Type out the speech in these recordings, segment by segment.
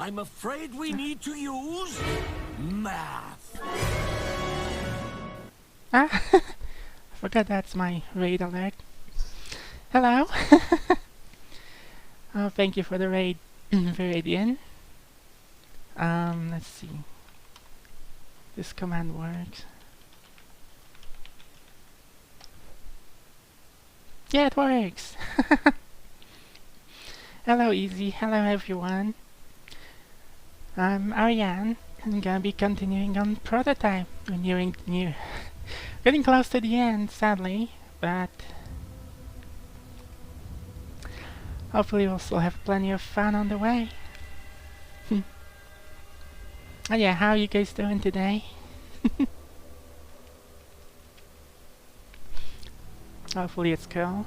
I'm afraid we need to use math. Ah, I forgot that's my raid alert. Hello. Oh, thank you for the raid, Viridian. Let's see. This command works. Yeah, it works. Hello, Easy. Hello, everyone. I'm Ariane. I'm gonna be continuing on Prototype. We're getting close to the end, sadly, but hopefully we'll still have plenty of fun on the way. Oh yeah, how are you guys doing today? Hopefully it's cool.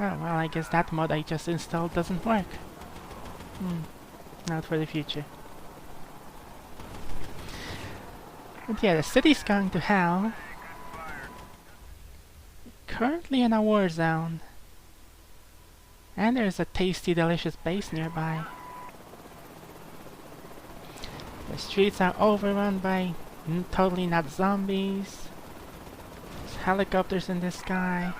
Oh, well, I guess that mod I just installed doesn't work. Not for the future. But yeah, the city's going to hell. Currently in a war zone. And there's a tasty, delicious base nearby. The streets are overrun by totally not zombies. There's helicopters in the sky.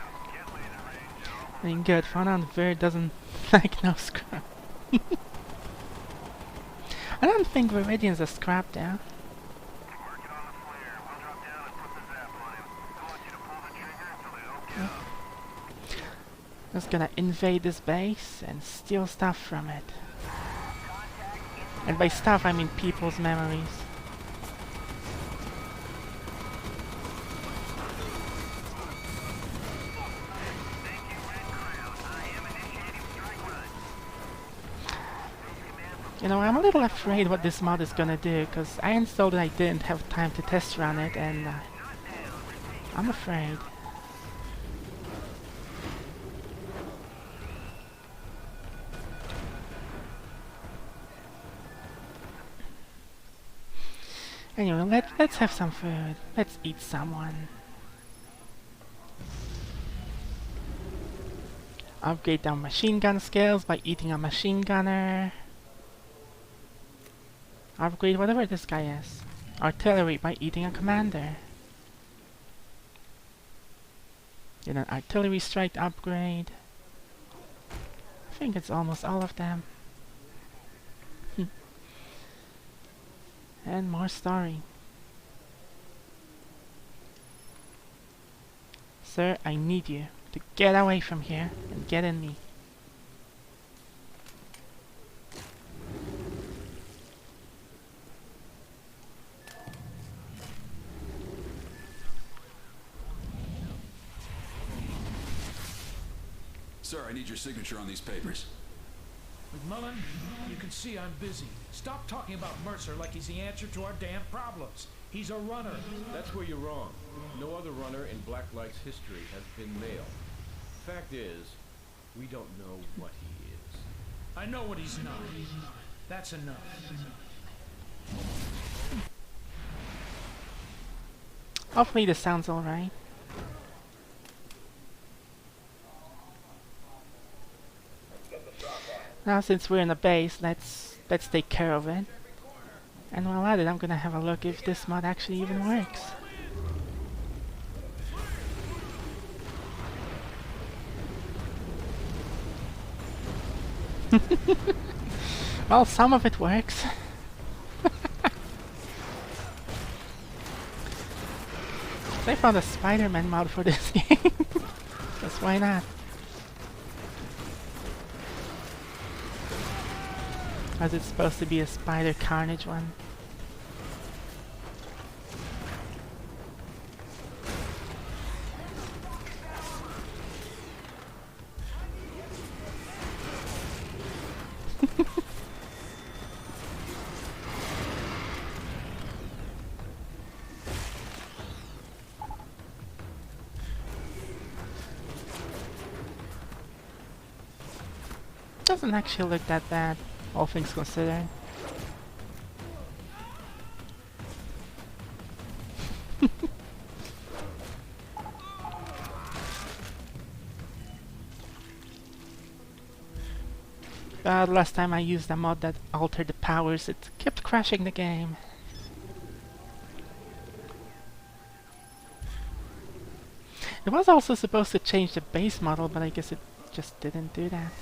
I mean, good, Fanon Vir doesn't like no scrap. I don't think Viridian's a scrap though. Just gonna invade this base and steal stuff from it. And by stuff I mean people's memories. You know, I'm a little afraid what this mod is gonna do, because I installed it, I didn't have time to test run it, and I'm afraid. Anyway, let's have some food. Let's eat someone. Upgrade our machine gun skills by eating a machine gunner. Upgrade whatever this guy is. Artillery by eating a commander. Get an artillery strike upgrade. I think it's almost all of them. And more story. Sir, I need you to get away from here and get in me. Sir, I need your signature on these papers. McMullen, you can see I'm busy. Stop talking about Mercer like he's the answer to our damn problems. He's a runner. That's where you're wrong. No other runner in Blacklight's history has been male. Fact is, we don't know what he is. I know what he's not. That's enough. Hopefully this sounds alright. Now since we're in a base, let's take care of it. And while at it, I'm gonna have a look if this mod actually even works. Well, some of it works. They found a Spider-Man mod for this game. Just why not? Was it supposed to be a Spider Carnage one? Doesn't actually look that bad, all things considered. Last time I used a mod that altered the powers, it kept crashing the game. It was also supposed to change the base model, but I guess it just didn't do that.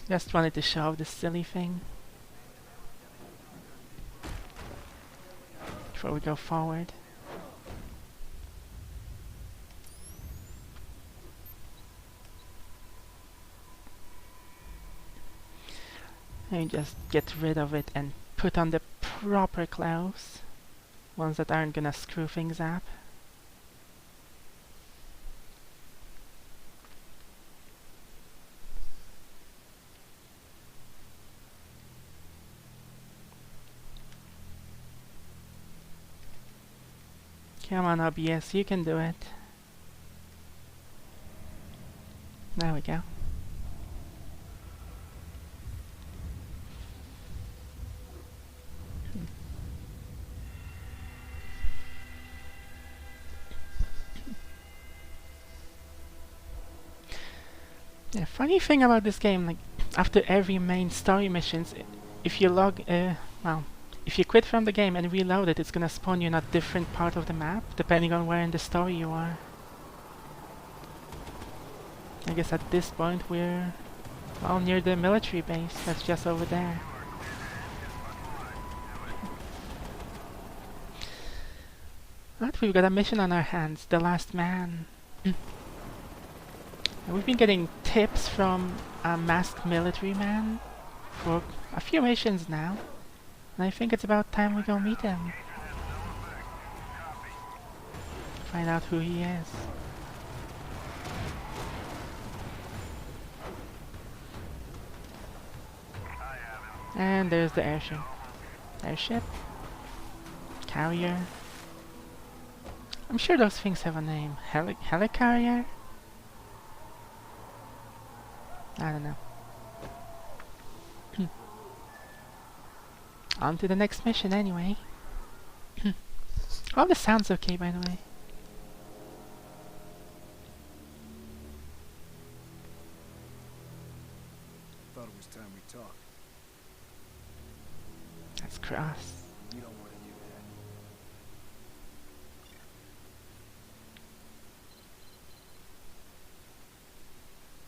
Just wanted to show off this silly thing before we go forward. Let me just get rid of it and put on the proper clothes. Ones that aren't gonna screw things up. Come on, OBS, you can do it. There we go. The funny thing about this game, like after every main story missions, if you if you quit from the game and reload it, it's gonna spawn you in a different part of the map, depending on where in the story you are. I guess at this point we're all near the military base that's just over there. But we've got a mission on our hands, the last man. We've been getting tips from a masked military man for a few missions now, and I think it's about time we go meet him. Find out who he is. And there's the airship. Airship? Carrier? I'm sure those things have a name. Helicarrier? I don't know. On to the next mission anyway. Oh, this sounds okay, by the way. Thought it was time we talked. That's Cross. You don't want to do that.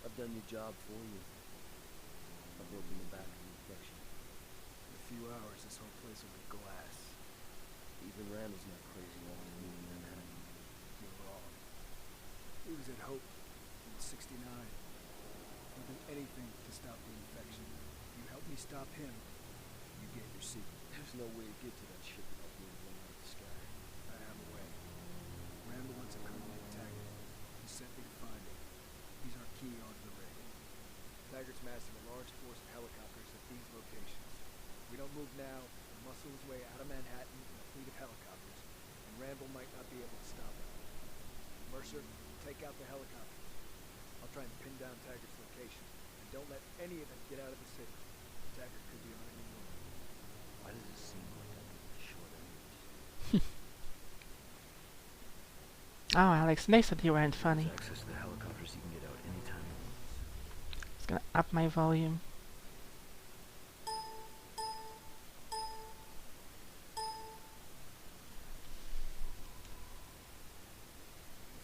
I've done your job for you. I've broken the back of the infection. In a few hours, this whole place will be glass. Even Randall's not crazy enough to move in Manhattan. You're wrong. He was at Hope in '69. He'll do anything to stop the infection. You help me stop him, you get your secret. There's no way to get to that ship without being blown out of the sky. I have a way. Randall wants a Colonel Taggart. He sent me to find him. He's our key onto the raid. Taggart's massing a large force of helicopters at these locations. If we don't move now, he'll muscle his way out of Manhattan in a fleet of helicopters, and Randall might not be able to stop him. Mercer, take out the helicopters. I'll try and pin down Taggart's location, and don't let any of them get out of the city. Taggart could be on any moment. Why does it seem like I'm on the short end? Oh, Alex, nice that you weren't funny. Access to the helicopters, you can get out anytime you want. Just gonna up my volume.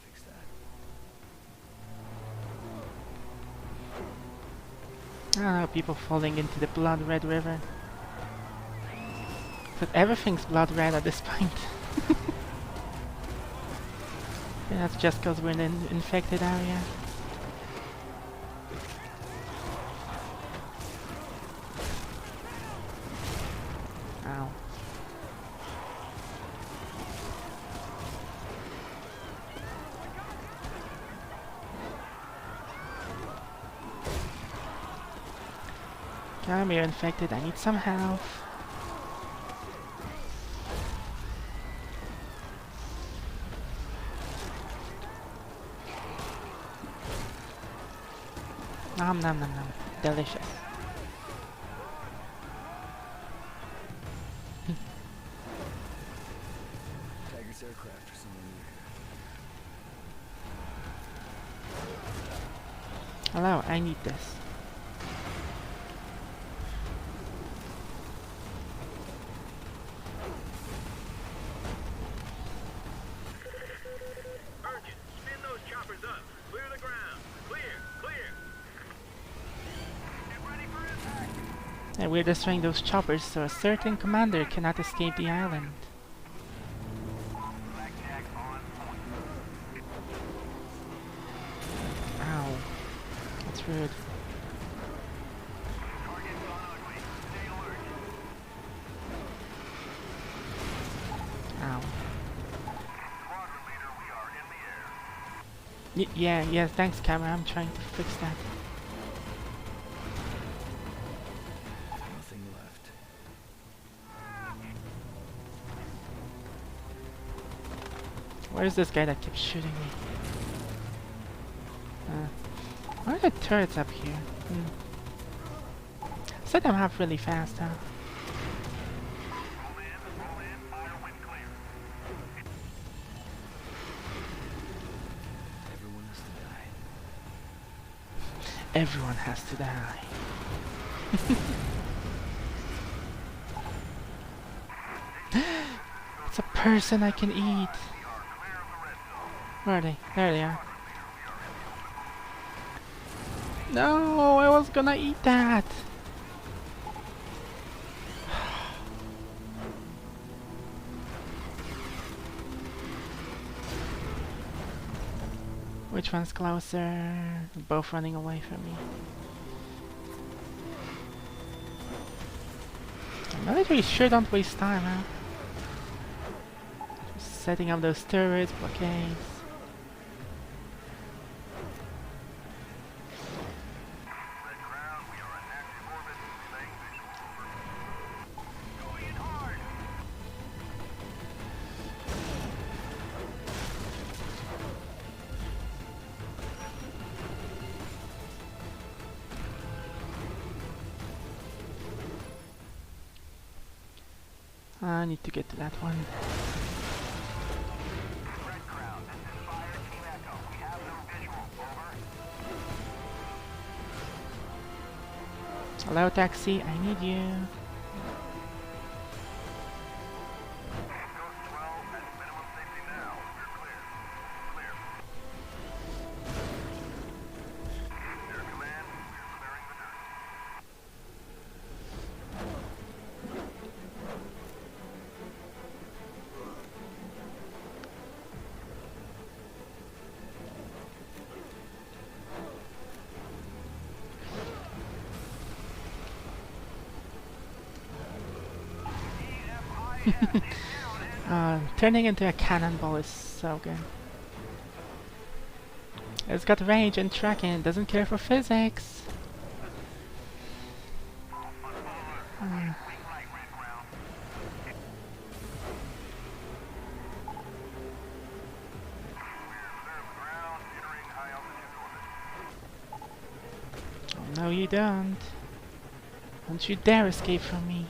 Fix that. I don't know, people falling into the blood red river. But everything's blood red at this point. Yeah, that's just because we're in an infected area. Ow. Come here, infected. I need some help. Nom nom nom nom. Delicious. Taggart's aircraft are somewhere Hello, I need this. Urgent. Spin those choppers up. Clear the ground. Clear. Clear. Get ready for impact. And we're destroying those choppers so a certain commander cannot escape the island. Ow. That's rude. Ow. Yeah, thanks, camera. I'm trying to fix that. Nothing left. Where's this guy that keeps shooting me? Why are the turrets up here? Set them up really fast, huh? Everyone has to die. Everyone has to die. It's a person I can eat. Where are they? There they are. No, I was gonna eat that. Which one's closer? They're both running away from me. The military sure don't waste time, huh? Just setting up those turrets, blockades. I need to get to that one. Hello, taxi. I need you. Turning into a cannonball is so good. It's got range and tracking, doesn't care for physics. Oh, no you don't. Don't you dare escape from me.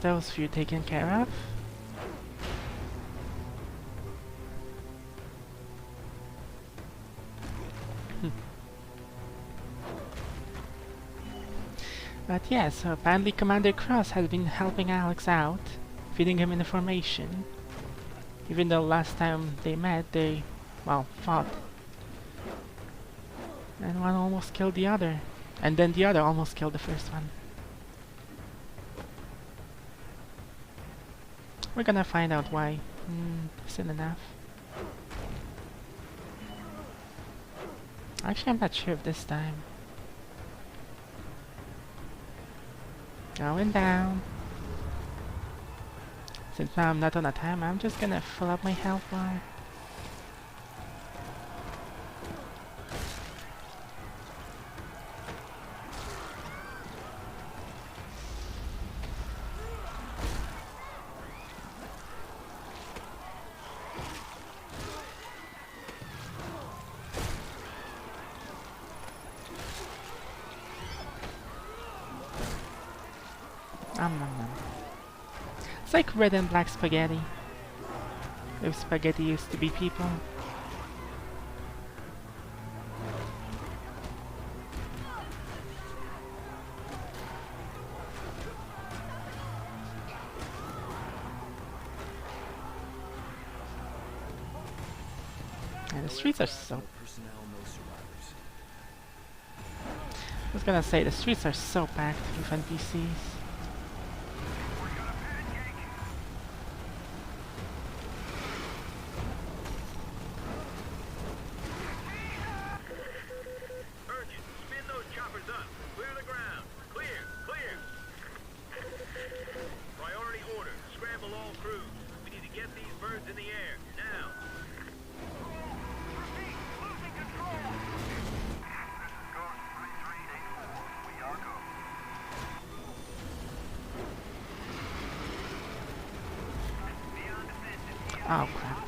Those few taken care of. But yeah, so apparently Commander Cross has been helping Alex out, feeding him information. Even though last time they met, they, well, fought. And one almost killed the other. And then the other almost killed the first one. We're gonna find out why. Isn't enough. Actually, I'm not sure if this time. Going down. Since now I'm not on a time, I'm just gonna fill up my health bar. Nom nom. It's like red and black spaghetti. If spaghetti used to be people. And the streets are so... No personnel, no survivors. I was gonna say, the streets are so packed with NPCs. Urgent. Spin those choppers up. Clear the ground. Clear. Clear. Priority order. Scramble all crews. We need to get these birds in the air. Now. Losing control. This is Ghost 3384. We are go. Oh crap.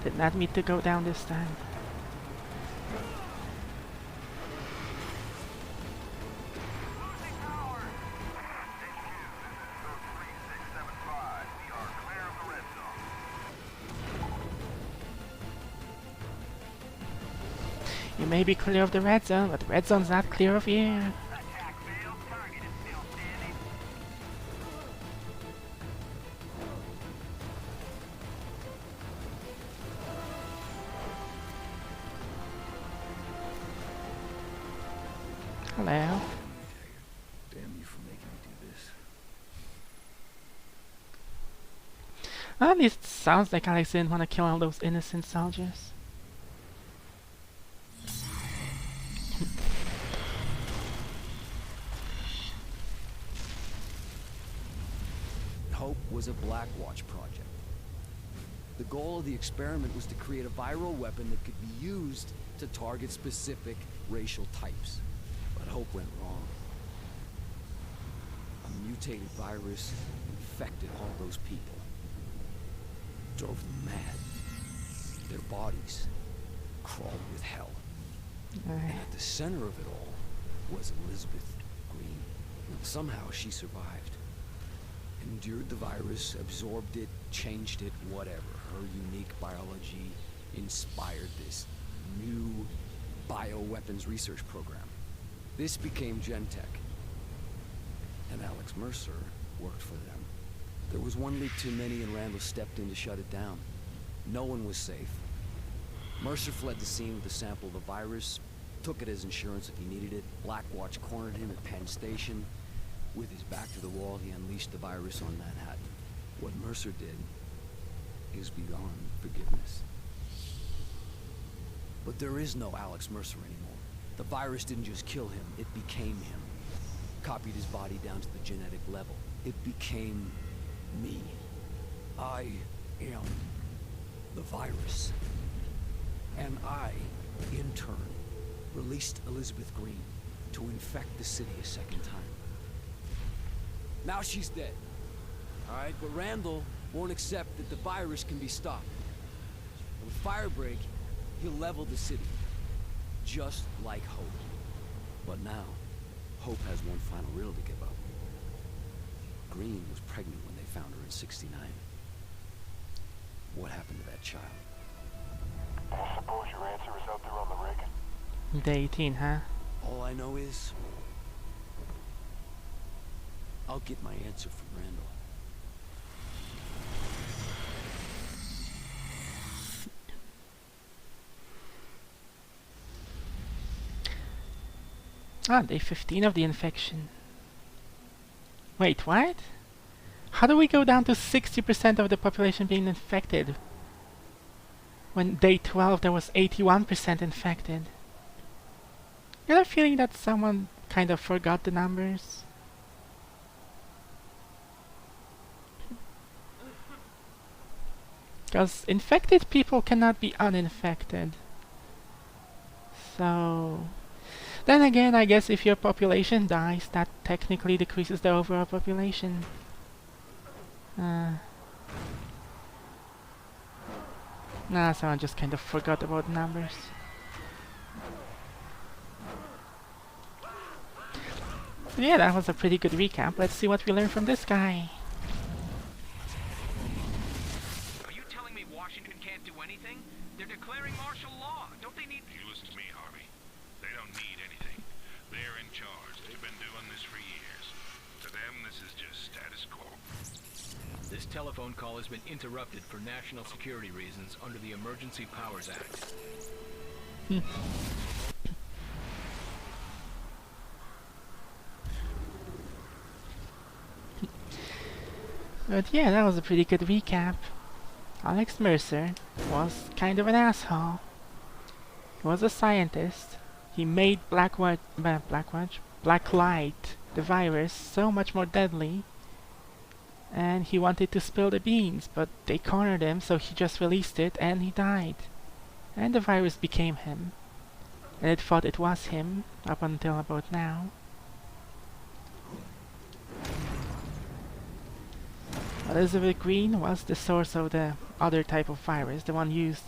Did not mean to go down this time. Losing power. HQ. Ghost 3675. We are clear of the red zone. You may be clear of the red zone, but the red zone's not clear of you. Attack failed. Target is still standing. Hello. Damn you for making me do this. At least it sounds like Alex didn't want to kill all those innocent soldiers. Hope was a Blackwatch project. The goal of the experiment was to create a viral weapon that could be used to target specific racial types. But Hope went wrong. A mutated virus infected all those people. Drove them mad. Their bodies crawled with hell. And at the center of it all was Elizabeth Green. And somehow she survived. Endured the virus, absorbed it, changed it, whatever. Her unique biology inspired this new bioweapons research program. This became Gentech. And Alex Mercer worked for them. There was one leak too many and Randall stepped in to shut it down. No one was safe. Mercer fled the scene with a sample of the virus, took it as insurance if he needed it. Blackwatch cornered him at Penn Station. With his back to the wall, he unleashed the virus on Manhattan. What Mercer did is beyond forgiveness. But there is no Alex Mercer anymore. The virus didn't just kill him, it became him. Copied his body down to the genetic level. It became me. I am the virus. And I, in turn, released Elizabeth Green to infect the city a second time. Now she's dead. Alright, but Randall won't accept that the virus can be stopped. And with Firebreak, he'll level the city. Just like Hope. But now, Hope has one final riddle to give up. Green was pregnant when they found her in '69. What happened to that child? I suppose your answer is out there on the rig. Day 18, huh? All I know is... I'll get my answer from Randall. Ah, day 15 of the infection. Wait, what? How do we go down to 60% of the population being infected? When day 12 there was 81% infected. You have a feeling that someone kind of forgot the numbers? Because infected people cannot be uninfected. So... Then again, I guess if your population dies, that technically decreases the overall population. Nah, so I just kind of forgot about numbers. So yeah, that was a pretty good recap. Let's see what we learned from this guy. Are you telling me Washington can't do anything? They're declaring martial law. Don't they need... You listen to me, Harvey. They don't need anything. They're in charge. They've been doing this for years. To them, this is just status quo. This telephone call has been interrupted for national security reasons under the Emergency Powers Act. But yeah, that was a pretty good recap. Alex Mercer was kind of an asshole. He was a scientist. He made Blacklight, the virus, so much more deadly. And he wanted to spill the beans, but they cornered him, so he just released it and he died. And the virus became him. And it thought it was him, up until about now. Elizabeth Green was the source of the other type of virus, the one used,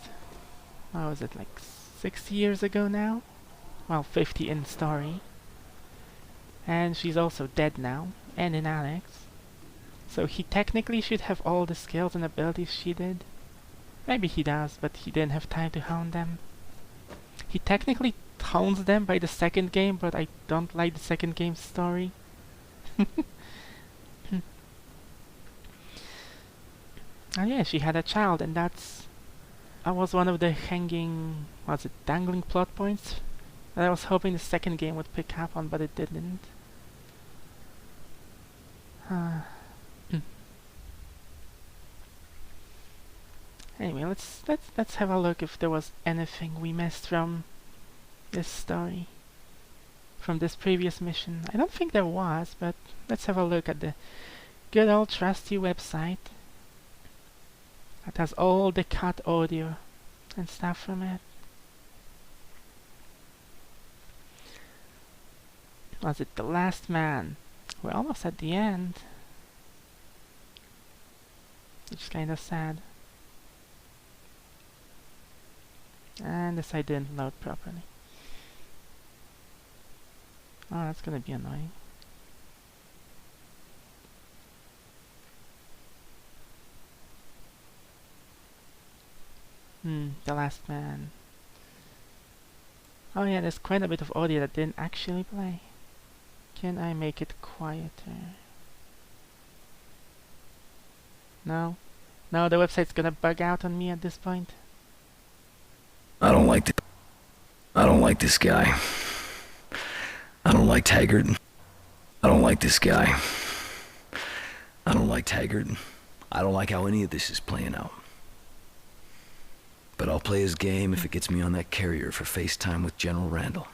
what was it, like 60 years ago now? Well, 50 in story. And she's also dead now, and in Alex. So he technically should have all the skills and abilities she did. Maybe he does, but he didn't have time to hone them. He technically hones them by the second game, but I don't like the second game's story. And yeah, she had a child, and that was one of the dangling plot points that I was hoping the second game would pick up on, but it didn't. Anyway, let's have a look if there was anything we missed from this story, from this previous mission. I don't think there was, but let's have a look at the good old trusty website. It has all the cut audio and stuff from it. Was it The Last Man? We're almost at the end. Which is kind of sad. And the site didn't load properly. Oh, that's gonna be annoying. The Last Man. Oh yeah, there's quite a bit of audio that didn't actually play. Can I make it quieter? No? No, the website's gonna bug out on me at this point. I don't like this guy. I don't like Taggart. I don't like this guy. I don't like Taggart. I don't like how any of this is playing out. But I'll play his game if it gets me on that carrier for FaceTime with General Randall.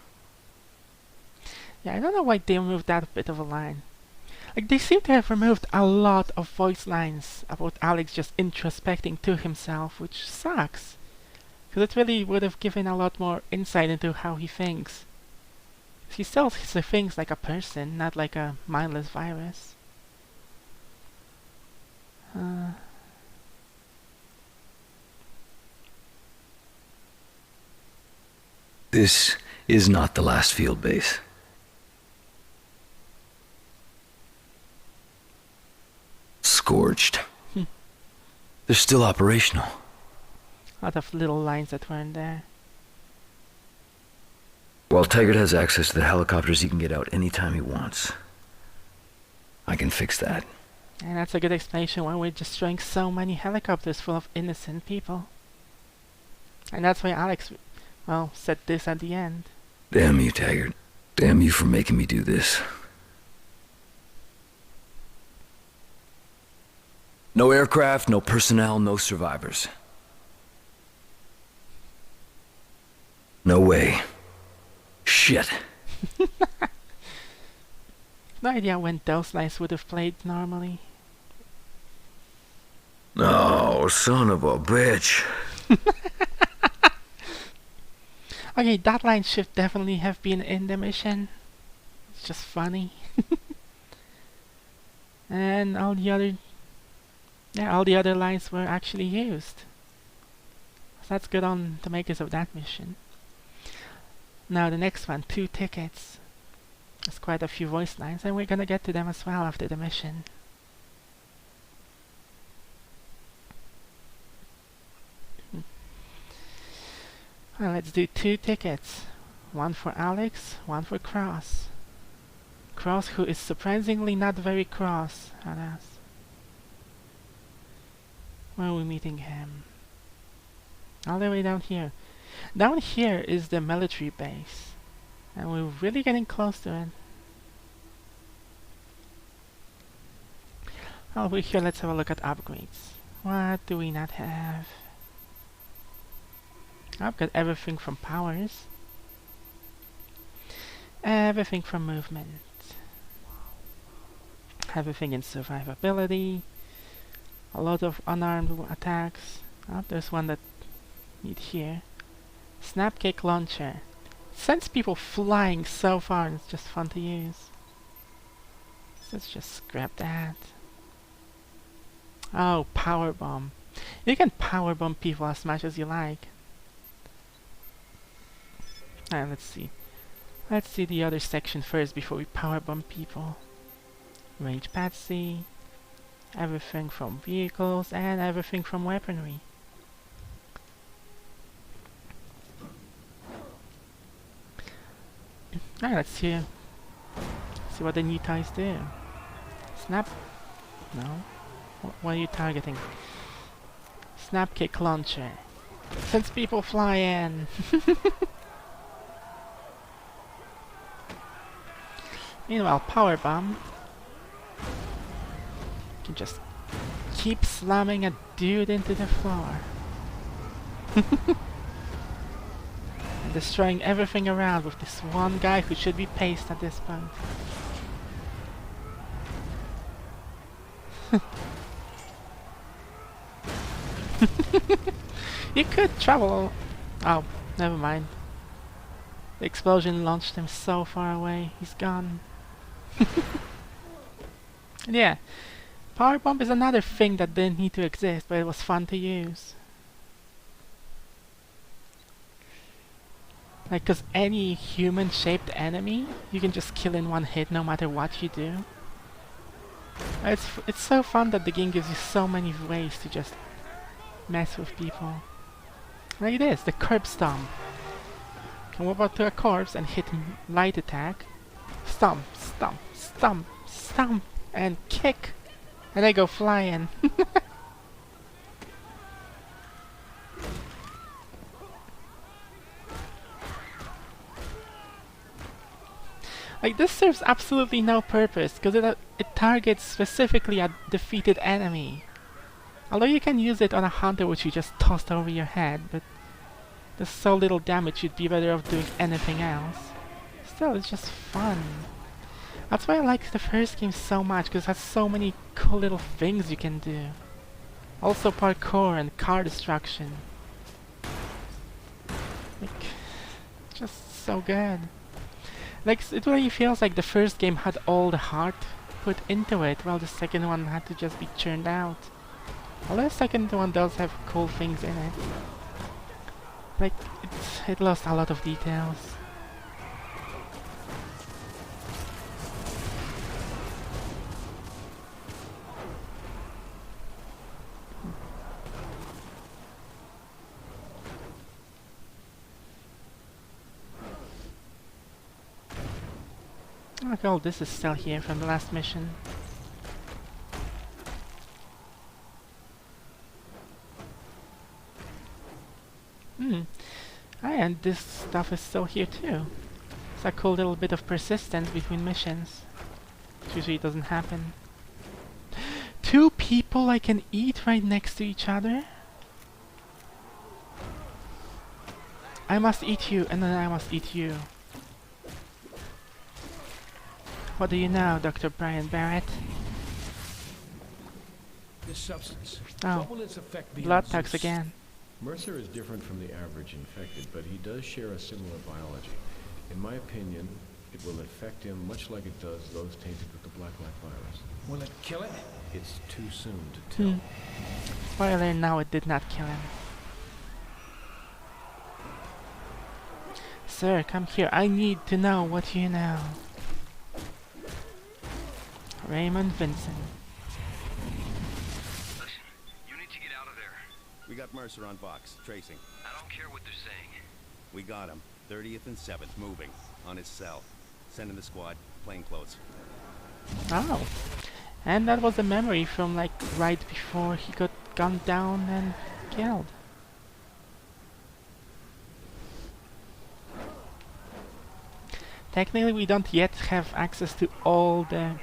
Yeah, I don't know why they removed that bit of a line. Like, they seem to have removed a lot of voice lines about Alex just introspecting to himself, which sucks. Because it really would have given a lot more insight into how he thinks. He still thinks like a person, not like a mindless virus. This is not the last field base. Scorched. They're still operational. A lot of little lines that weren't there. While Taggart has access to the helicopters, he can get out anytime he wants. I can fix that. And that's a good explanation why we're destroying so many helicopters full of innocent people. And that's why Alex, well, said this at the end. Damn you, Taggart. Damn you for making me do this. No aircraft, no personnel, no survivors. No way. Shit. No idea when those lines would have played normally. Oh, son of a bitch. Okay, that line should definitely have been in the mission. It's just funny. And all the other... yeah, all the other lines were actually used. So that's good on the makers of that mission. Now the next one, 2 tickets. There's quite a few voice lines, and we're gonna get to them as well after the mission. Well, let's do 2 tickets. One for Alex, one for Cross. Cross, who is surprisingly not very cross at us. Where are we meeting him? All the way down here. Down here is the military base. And we're really getting close to it. Over here, let's have a look at upgrades. What do we not have? I've got everything from powers. Everything from movement. Everything in survivability. A lot of unarmed attacks. Oh, there's one that need here. Snapkick launcher. Sends people flying so far, and it's just fun to use. So let's just scrap that. Oh, power bomb. You can power bomb people as much as you like. Alright, let's see. Let's see the other section first before we power bomb people. Range patsy. Everything from vehicles and everything from weaponry. Alright, let's see what the new toys do. Snap? No. What are you targeting? Snapkick launcher. Sends people flying. Meanwhile, power bomb can just keep slamming a dude into the floor. And destroying everything around with this one guy who should be paced at this point. You could travel. Oh, never mind. The explosion launched him so far away. He's gone. And yeah, power bomb is another thing that didn't need to exist, but it was fun to use. Like, cause any human-shaped enemy, you can just kill in one hit, no matter what you do. It's so fun that the game gives you so many ways to just mess with people. Like this, the curb stomp. Can walk up to a corpse and hit light attack. Stomp, stomp, stomp, stomp, and kick. And they go flying. Like, this serves absolutely no purpose, because it targets specifically a defeated enemy. Although you can use it on a hunter which you just tossed over your head, but there's so little damage you'd be better off doing anything else. Still, it's just fun. That's why I like the first game so much, because it has so many cool little things you can do. Also parkour and car destruction. Like, just so good. Like, it really feels like the first game had all the heart put into it, while the second one had to just be churned out. Although the second one does have cool things in it. Like, it lost a lot of details. Okay, all this is still here from the last mission. And this stuff is still here too. It's a cool little bit of persistence between missions. Which usually doesn't happen. 2 people I can eat right next to each other? I must eat you, and then I must eat you. What do you know, Dr. Brian Barrett? this substance? Oh, What will its effect be blood on tax Zeus? again. Mercer is different from the average infected, but he does share a similar biology. In my opinion, it will affect him much like it does those tainted with the Black Light virus. Will it kill it? It's too soon to tell. Spoiler, now it did not kill him. Sir, come here. I need to know what you know. Raymond Vincent. Listen, you need to get out of there. We got Mercer on box, tracing. I don't care what they're saying. We got him. 30th and 7th, moving. On his cell. Sending the squad, plainclothes. Oh. And that was a memory from like right before he got gunned down and killed. Technically we don't yet have access to all the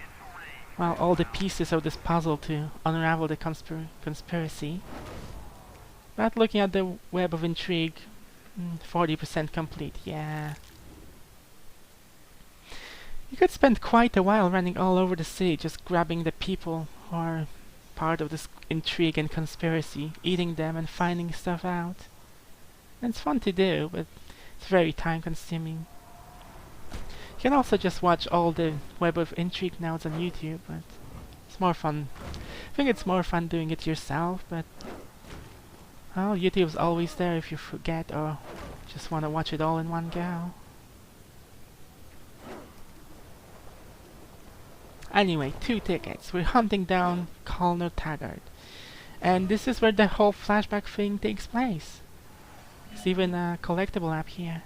pieces of this puzzle to unravel the conspiracy. But looking at the web of intrigue, 40% complete, yeah. You could spend quite a while running all over the city just grabbing the people who are part of this intrigue and conspiracy, eating them and finding stuff out. And it's fun to do, but it's very time consuming. You can also just watch all the web of intrigue notes on YouTube, but it's more fun. I think it's more fun doing it yourself, but well, YouTube's always there if you forget or just want to watch it all in one go. Anyway, 2 tickets. We're hunting down Colonel Taggart. And this is where the whole flashback thing takes place. There's even a collectible app here.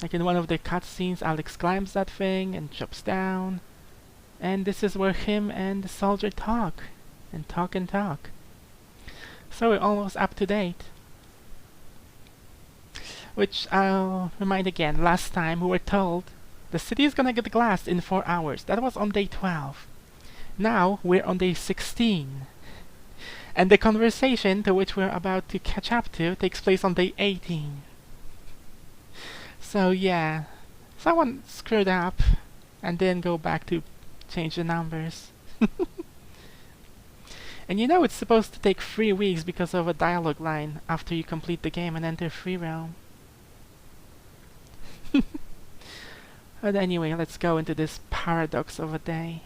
Like in one of the cutscenes, Alex climbs that thing and jumps down. And this is where him and the soldier talk. And talk and talk. So we're almost up to date. Which I'll remind again, last time we were told the city is gonna get glassed in 4 hours. That was on day 12. Now we're on day 16. And the conversation to which we're about to catch up to takes place on day 18. So yeah, someone screwed up and then go back to change the numbers. And you know it's supposed to take 3 weeks because of a dialogue line after you complete the game and enter free roam. But anyway, let's go into this paradox of a day.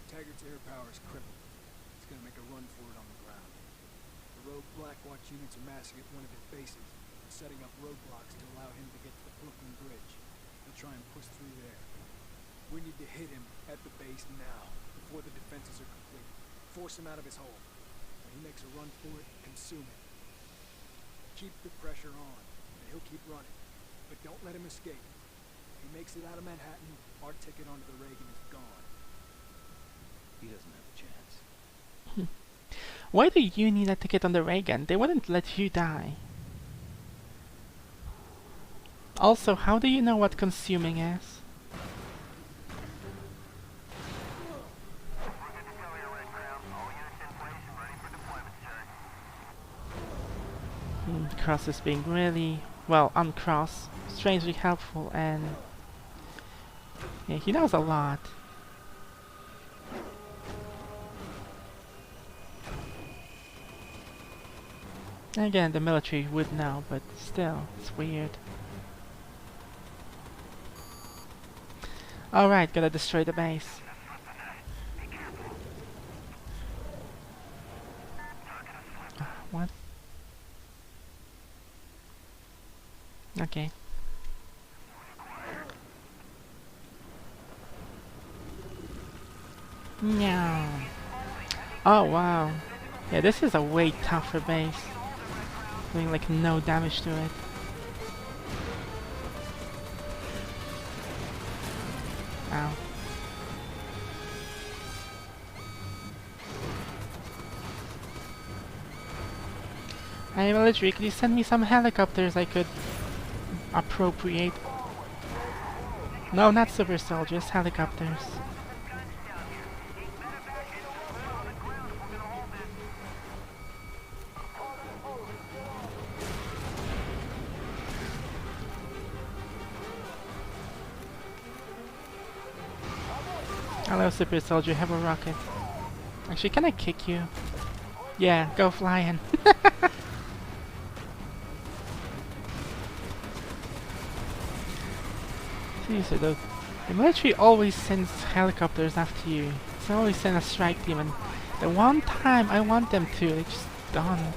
Taggart's air power is crippled. He's gonna make a run for it on the ground. The rogue Blackwatch units are massing at one of his bases and setting up roadblocks to allow him to get to the Brooklyn Bridge. He'll try and push through there. We need to hit him at the base now, before the defenses are complete. Force him out of his hole. When he makes a run for it, consume it. Keep the pressure on, and he'll keep running. But don't let him escape. If he makes it out of Manhattan, our ticket onto the Reagan is gone. He doesn't have a chance. Why do you need a ticket on the Reagan? They wouldn't let you die. Also, how do you know what consuming is? Cross is being really, well, uncross, strangely helpful, and yeah, he knows a lot. Again, the military would know, but still, it's weird. Alright, gotta destroy the base. What? Okay. No. Oh wow. Yeah, this is a way tougher base. Doing like no damage to it. Ow. Hey military, could you send me some helicopters I could appropriate? No, not super soldiers, helicopters. Hello, super soldier. Have a rocket. Actually, can I kick you? Yeah, go flying. Seriously though, the military always sends helicopters after you. They always send a strike team, and the one time I want them to, they just don't.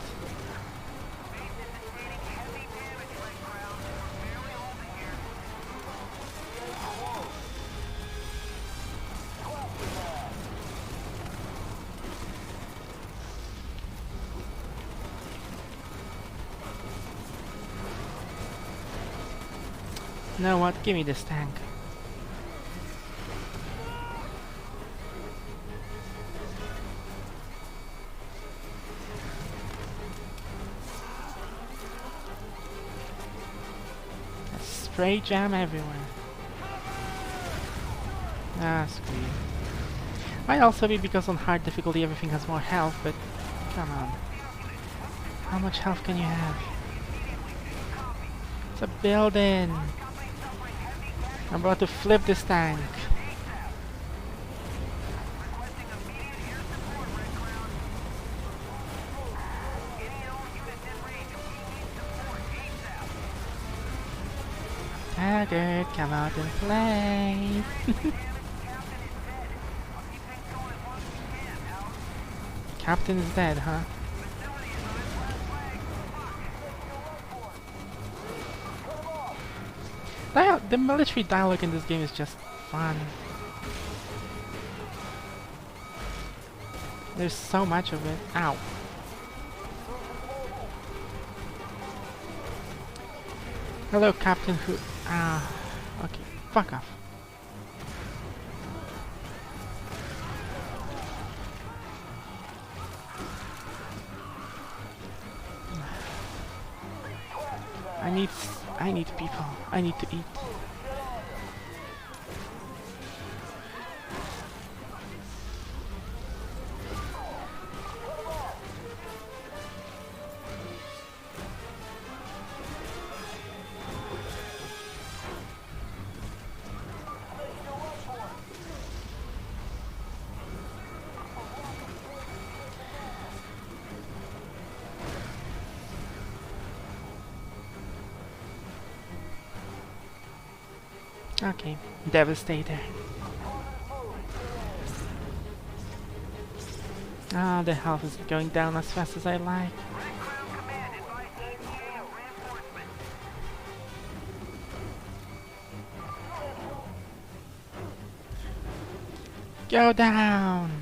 You know what? Give me this tank. Spray jam everywhere. Ah, screw you. Might also be because on hard difficulty everything has more health, but come on. How much health can you have? It's a building! I'm about to flip this tank. Taggart, come out and play! Captain is dead, huh? The military dialogue in this game is just fun. There's so much of it. Ow. Hello, Captain Who... Ah, okay. Fuck off. I need people. I need to eat. Okay, Devastator. Ah, the health is going down as fast as I like. Go down!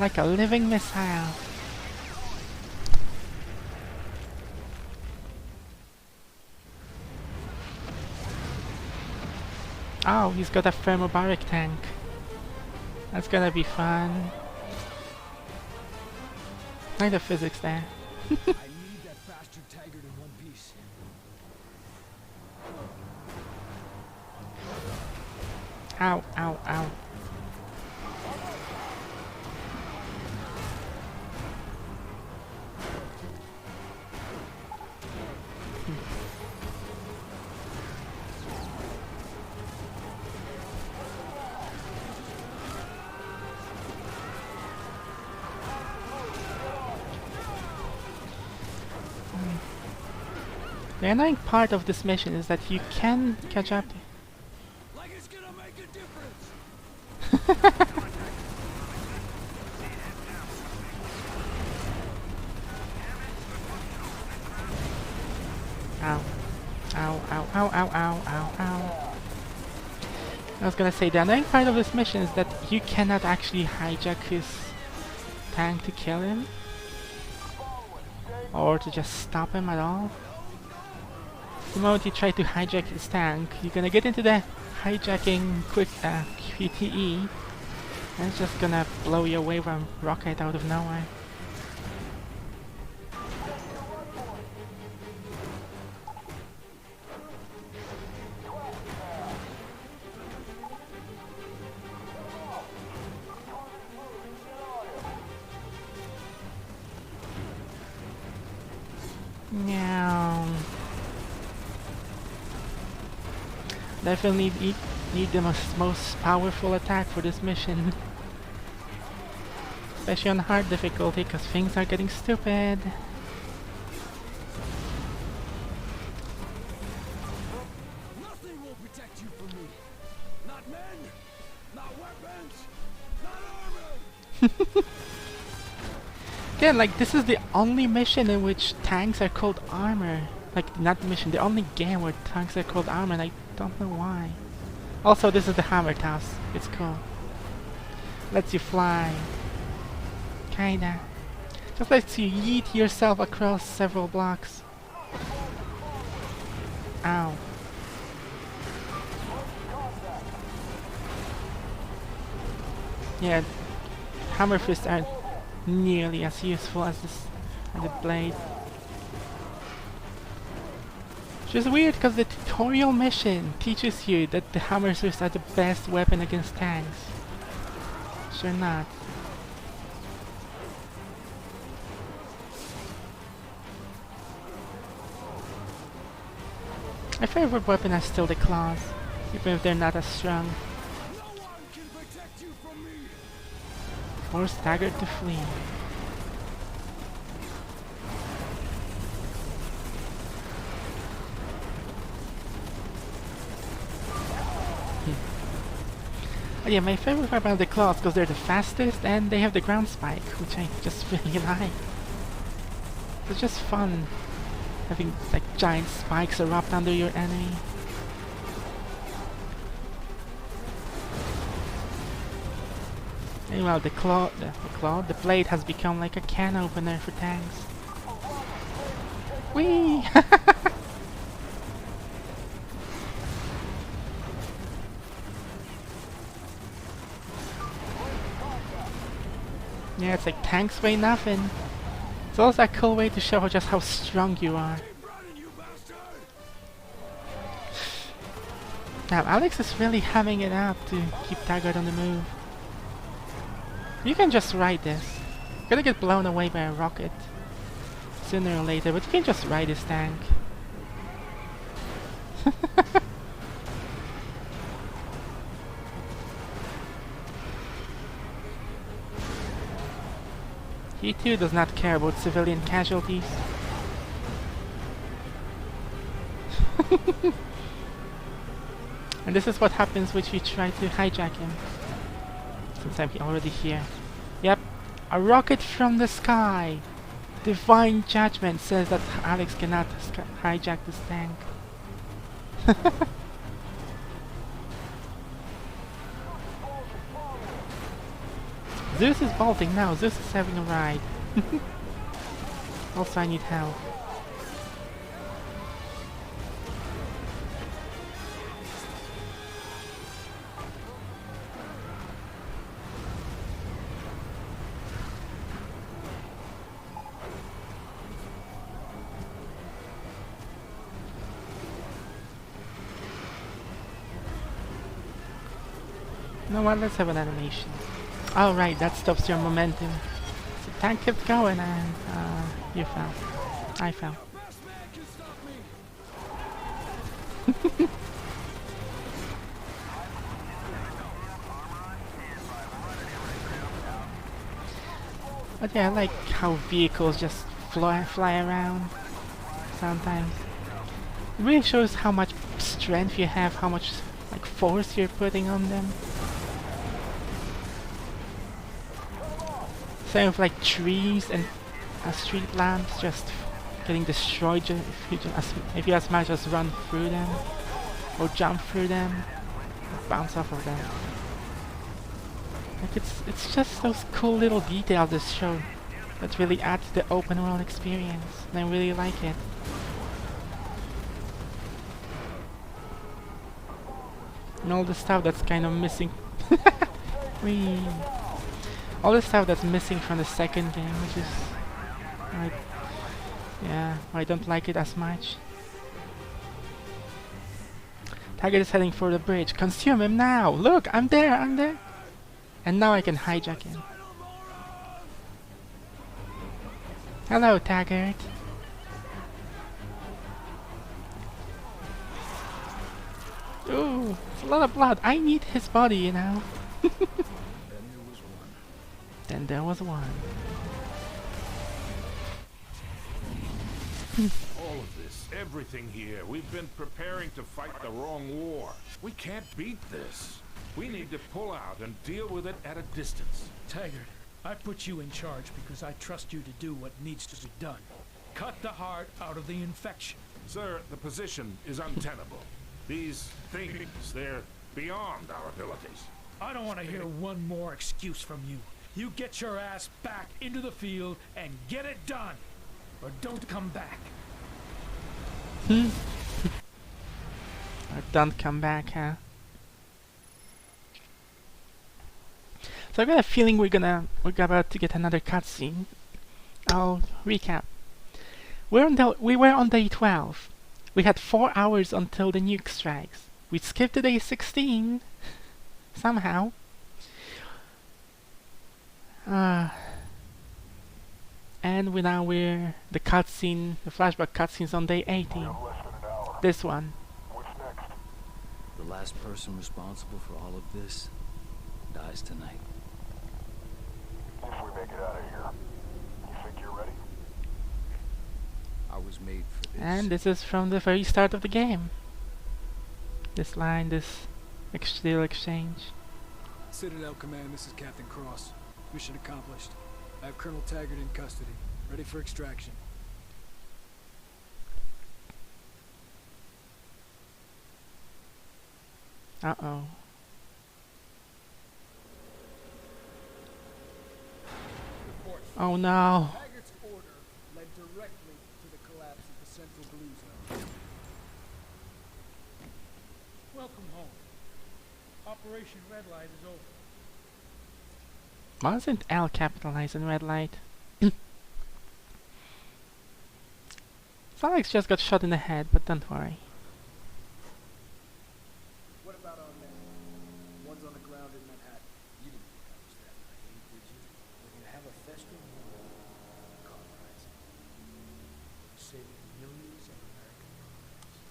Like a living missile. Oh, he's got a thermobaric tank. That's gonna be fun. Like the physics there. I need that bastard Taggart in one piece. Ow, ow, ow. The annoying part of this mission is that you can catch up. Like it's gonna make a difference. Ow. Ow, ow, ow, ow, ow, ow, ow. I was gonna say, the annoying part of this mission is that you cannot actually hijack his tank to kill him. Or to just stop him at all. The moment you try to hijack his tank, you're gonna get into the hijacking quick QTE, and it's just gonna blow you away from rocket out of nowhere. Meow. Definitely need the most powerful attack for this mission. Especially on hard difficulty, because things are getting stupid. Nothing will protect you from me. Not men, not weapons, not armor. Again, like, this is the only mission in which tanks are called armor. Like, not mission, the only game where tanks are called armor, and I don't know why. Also, this is the Hammer House. It's cool. Lets you fly. Kinda. Just lets you yeet yourself across several blocks. Ow. Yeah, hammer fists aren't nearly as useful as the blade. Which is weird because the tutorial mission teaches you that the hammer fists are the best weapon against tanks. Sure not. My favorite weapon is still the claws, even if they're not as strong. Force Taggart to flee. Oh yeah, my favorite weapon are the claws because they're the fastest and they have the ground spike, which I just really like. It's just fun having like giant spikes erupt under your enemy. Meanwhile, the blade has become like a can opener for tanks. Whee! Yeah, it's like tanks weigh nothing. It's also a cool way to show just how strong you are. Now, Alex is really hamming it up to keep Taggart on the move. You can just ride this. You're gonna get blown away by a rocket sooner or later, but you can just ride this tank. He too does not care about civilian casualties. And this is what happens when you try to hijack him. Since I'm already here. Yep, a rocket from the sky! Divine judgment says that Alex cannot hijack this tank. Zeus is bolting now, Zeus is having a ride. Also I need help. You know what, let's have an animation. Oh right, that stops your momentum. So the tank kept going and you fell. I fell. But yeah, I like how vehicles just fly around sometimes. It really shows how much strength you have, how much like force you're putting on them. Same with like trees and street lamps just getting destroyed if you as much as run through them or jump through them or bounce off of them. Like it's just those cool little details this show that really add to the open world experience, and I really like it. And all the stuff that's kind of missing. Whee! All the stuff that's missing from the second game, which is I don't like it as much. Taggart is heading for the bridge. Consume him now! Look, I'm there! And now I can hijack him. Hello, Taggart. Ooh! Oh, it's a lot of blood. I need his body, you know. Then there was one. Then there was one. All of this, everything here, we've been preparing to fight the wrong war. We can't beat this. We need to pull out and deal with it at a distance. Taggart, I put you in charge because I trust you to do what needs to be done. Cut the heart out of the infection. Sir, the position is untenable. These things, they're beyond our abilities. I don't want to hear one more excuse from you. You get your ass back into the field and get it done. Or don't come back. Or don't come back, huh? So I've got a feeling we're about to get another cutscene. I'll recap. We were on day 12. We had 4 hours until the nuke strikes. We skipped to day 16 somehow. And we're the cutscene, the flashback cutscene's on day 18. This one. The last person responsible for all of this dies tonight. If we make it out of here, you think you're ready? I was made for this. And this is from the very start of the game. This line, this little exchange. Citadel Command, this is Captain Cross. Mission accomplished. I have Colonel Taggart in custody, ready for extraction. Uh-oh. Oh no. Taggart's order led directly to the collapse of the central blue zone. Welcome home. Operation Red Light is over. Wasn't L capitalized in red light? Alex just got shot in the head, but don't worry. What about our men? One's on the ground in Manhattan. You didn't think I was that naive, did you? When you have a festering wound, cauterize it. Saving millions of American lives.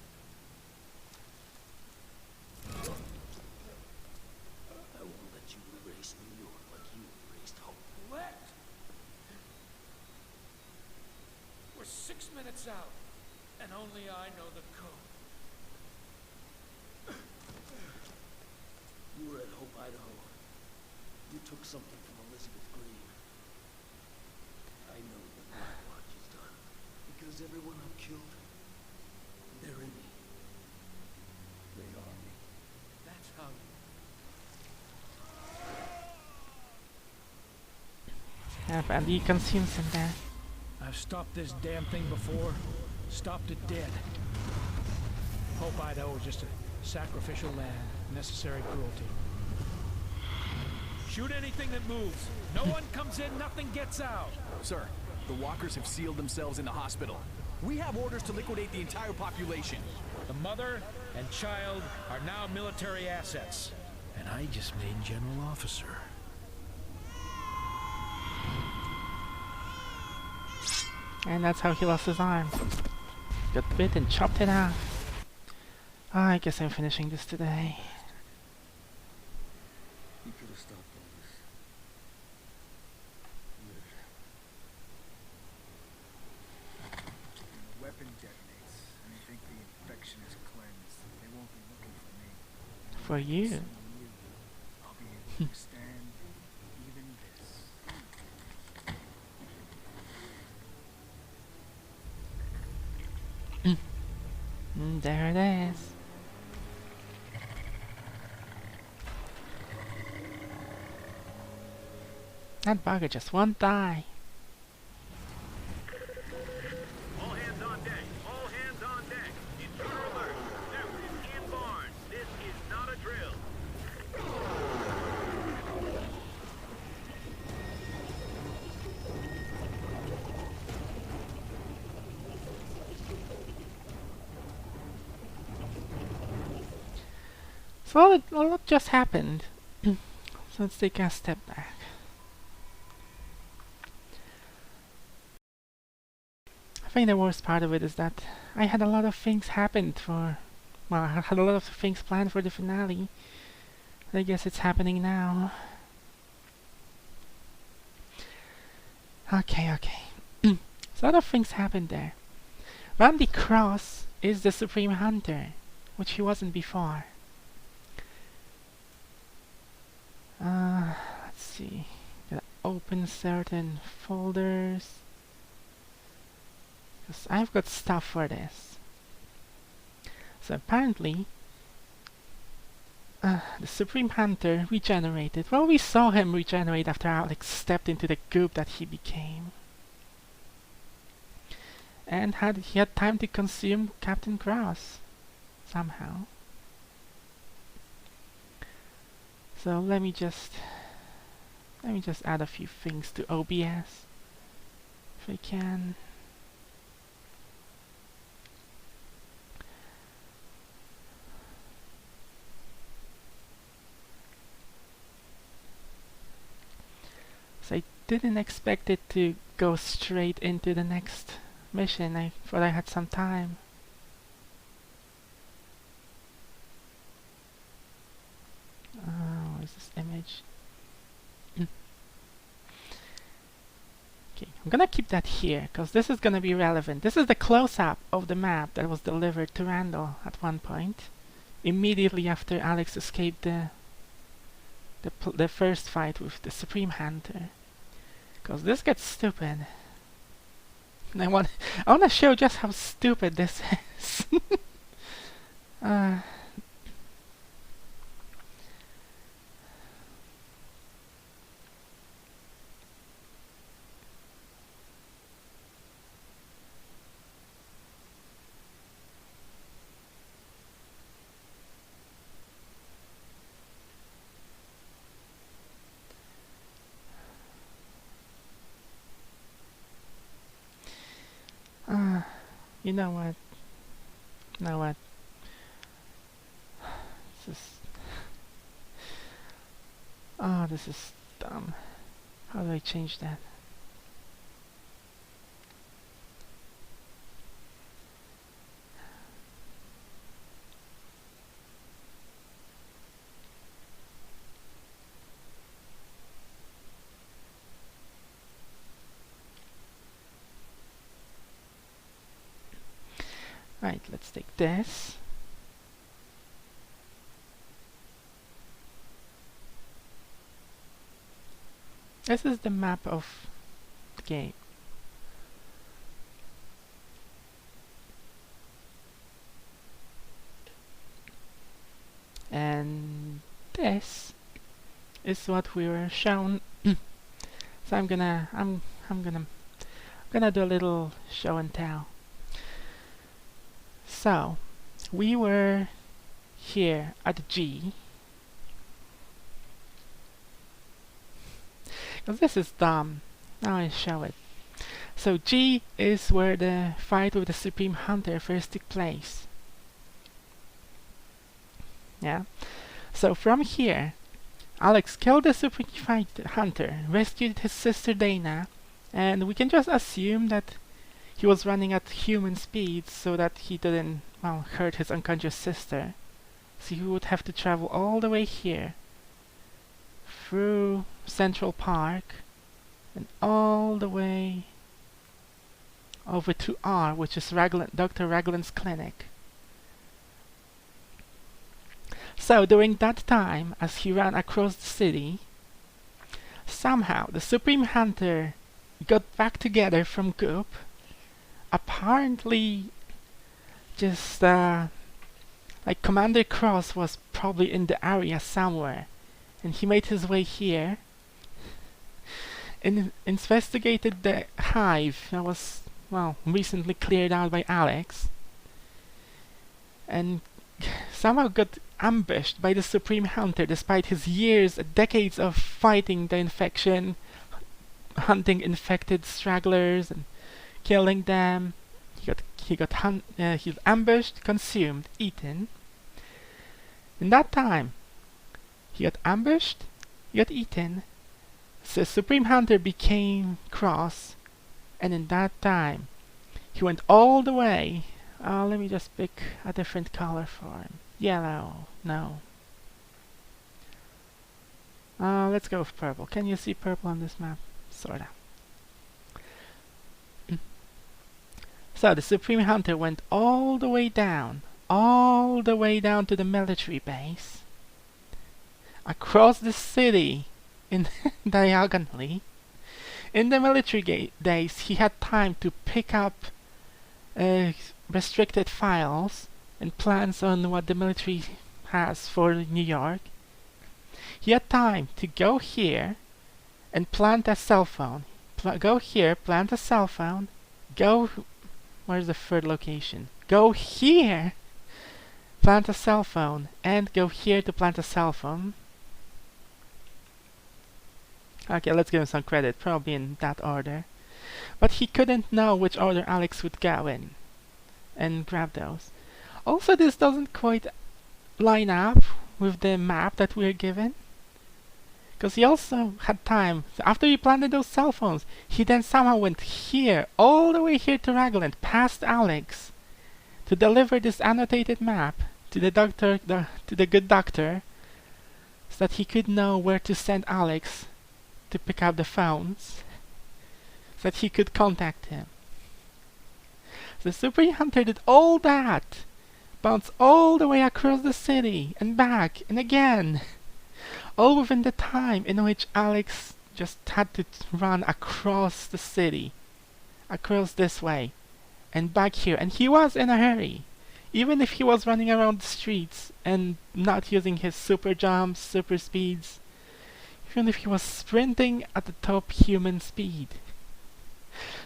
I won't let you erase New York like you erased hope. Let! We're 6 minutes out, and only I know the code. You were at Hope, Idaho. You took something from Elizabeth Green. I know what Black Watch has done. Because everyone I've killed, they're in me. They are me. That's how you... Yeah, and he consumes him there. I've stopped this damn thing before. Stopped it dead. Hope Idaho was just a sacrificial lamb. Necessary cruelty. Shoot anything that moves. No one comes in, nothing gets out. Sir, the walkers have sealed themselves in the hospital. We have orders to liquidate the entire population. The mother and child are now military assets. And I just made general officer. And that's how he lost his arm. Got bit and chopped it off. I guess I'm finishing this today. You could have stopped all this. When the weapon detonates, and they think the infection is cleansed, they won't be looking for me. For you. Soon I'll be able to withstand even this. There it is. That bugger just won't die. All hands on deck. All hands on deck. Intruder alert. Newt is in barn. This is not a drill. So a lot just happened. So let's take a step back. I think the worst part of it is that I had a lot of things happen for well, I had a lot of things planned for the finale. I guess it's happening now. Okay. So a lot of things happened there. Randy Cross is the Supreme Hunter, which he wasn't before. Let's see. Gotta open certain folders. 'Cause I've got stuff for this. So apparently, the Supreme Hunter regenerated. Well, we saw him regenerate after Alex stepped into the goop that he became. And he had time to consume Captain Cross somehow. So let me just add a few things to OBS if I can. So I didn't expect it to go straight into the next mission. I thought I had some time. What is this image? Okay, I'm gonna keep that here because this is gonna be relevant. This is the close-up of the map that was delivered to Randall at one point, immediately after Alex escaped the first fight with the Supreme Hunter. Because this gets stupid. And I want to show just how stupid this is. You know what? This is dumb. How do I change that? Right, let's take this. This is the map of the game. And this is what we were shown. So I'm gonna do a little show and tell. So we were here at G. Because this is dumb. Now I show it. So G is where the fight with the Supreme Hunter first took place. Yeah. So from here, Alex killed the Supreme Hunter, rescued his sister Dana, and we can just assume that he was running at human speed so that he didn't, well, hurt his unconscious sister. So he would have to travel all the way here, through Central Park, and all the way over to R, which is Dr. Raglan's clinic. So during that time, as he ran across the city, somehow the Supreme Hunter got back together from Goop. Apparently, just like Commander Cross was probably in the area somewhere, and he made his way here and investigated the hive that was, well, recently cleared out by Alex, and somehow got ambushed by the Supreme Hunter despite his decades of fighting the infection, hunting infected stragglers and killing them. He was ambushed, consumed, eaten. In that time, he got ambushed, he got eaten, so Supreme Hunter became Cross, and in that time, he went all the way Let me just pick a different color for him. Yellow. No. Let's go with purple. Can you see purple on this map? Sorta. So the Supreme Hunter went all the way down to the military base, across the city, in diagonally. In the military days, he had time to pick up restricted files and plans on what the military has for New York. He had time to go here and plant a cell phone. Go here, plant a cell phone. Go... Where's the third location? Go here, plant a cell phone, and go here to plant a cell phone. Okay, let's give him some credit, probably in that order. But he couldn't know which order Alex would go in and grab those. Also, this doesn't quite line up with the map that we're given. Because he also had time. So after he planted those cell phones, he then somehow went here, all the way here to Ragland, past Alex, to deliver this annotated map to the doctor, to the good doctor, so that he could know where to send Alex to pick up the phones, so that he could contact him. The Supreme Hunter did all that, bounced all the way across the city, and back, and again, all within the time in which Alex just had to run across the city, across this way, and back here, and he was in a hurry. Even if he was running around the streets and not using his super jumps, super speeds, even if he was sprinting at the top human speed.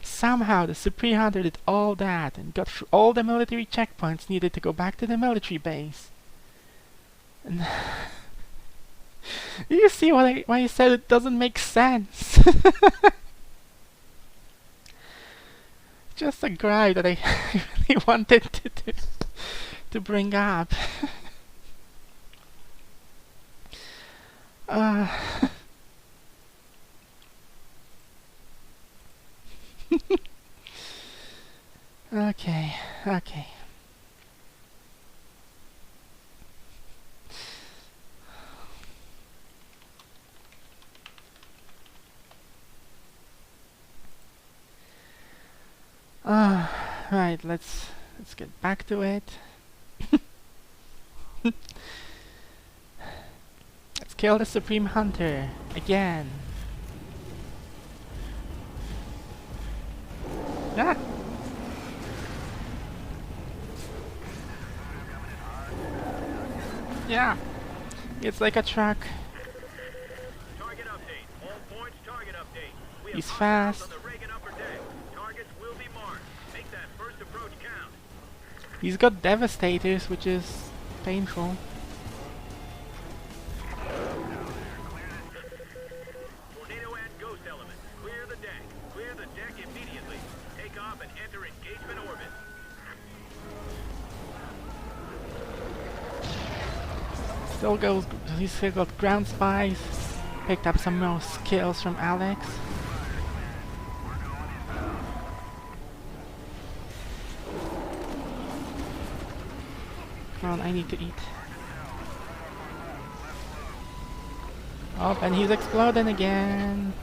Somehow the Supreme Hunter did all that and got through all the military checkpoints needed to go back to the military base. And you see why I said it doesn't make sense? Just a gripe that I really wanted to bring up. Okay. Right, let's get back to it. Let's kill the Supreme Hunter again. Ah! Yeah, it's like a truck. Target update. All points, target update. We He's have fast. on the Reagan upper deck. Targets will be marked. Make that first approach count. He's got Devastators, which is painful. Tornado and Ghost element. Clear the deck. Clear the deck immediately. Take off and enter engagement orbit. He's still got ground spies. Picked up some more skills from Alex. Come on, I need to eat. Oh, and he's exploding again.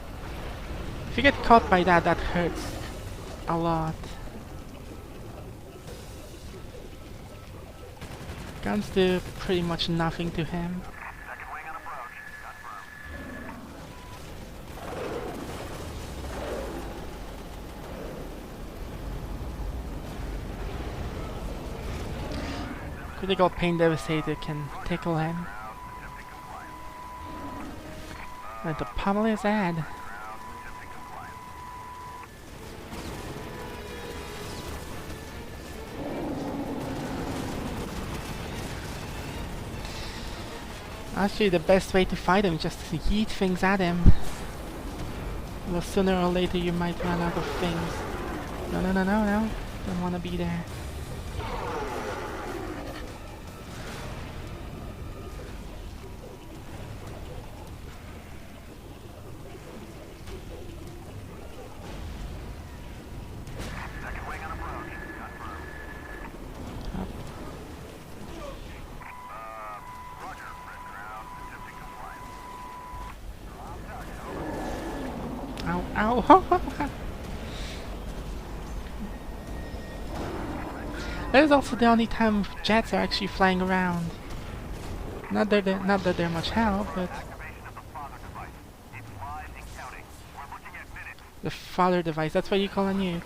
If you get caught by that, that hurts a lot. Guns do pretty much nothing to him. Second wing on approach. Confirmed. Critical Pain Devastator can tickle him. And to pummel his head. Actually, the best way to fight him is just to yeet things at him. Well, sooner or later you might run out of things. No. Don't want to be there. Second wing on approach. Confirmed. Ow, ow. That is also the only time jets are actually flying around. Not that they're much help, but the father device, that's what you call a nuke.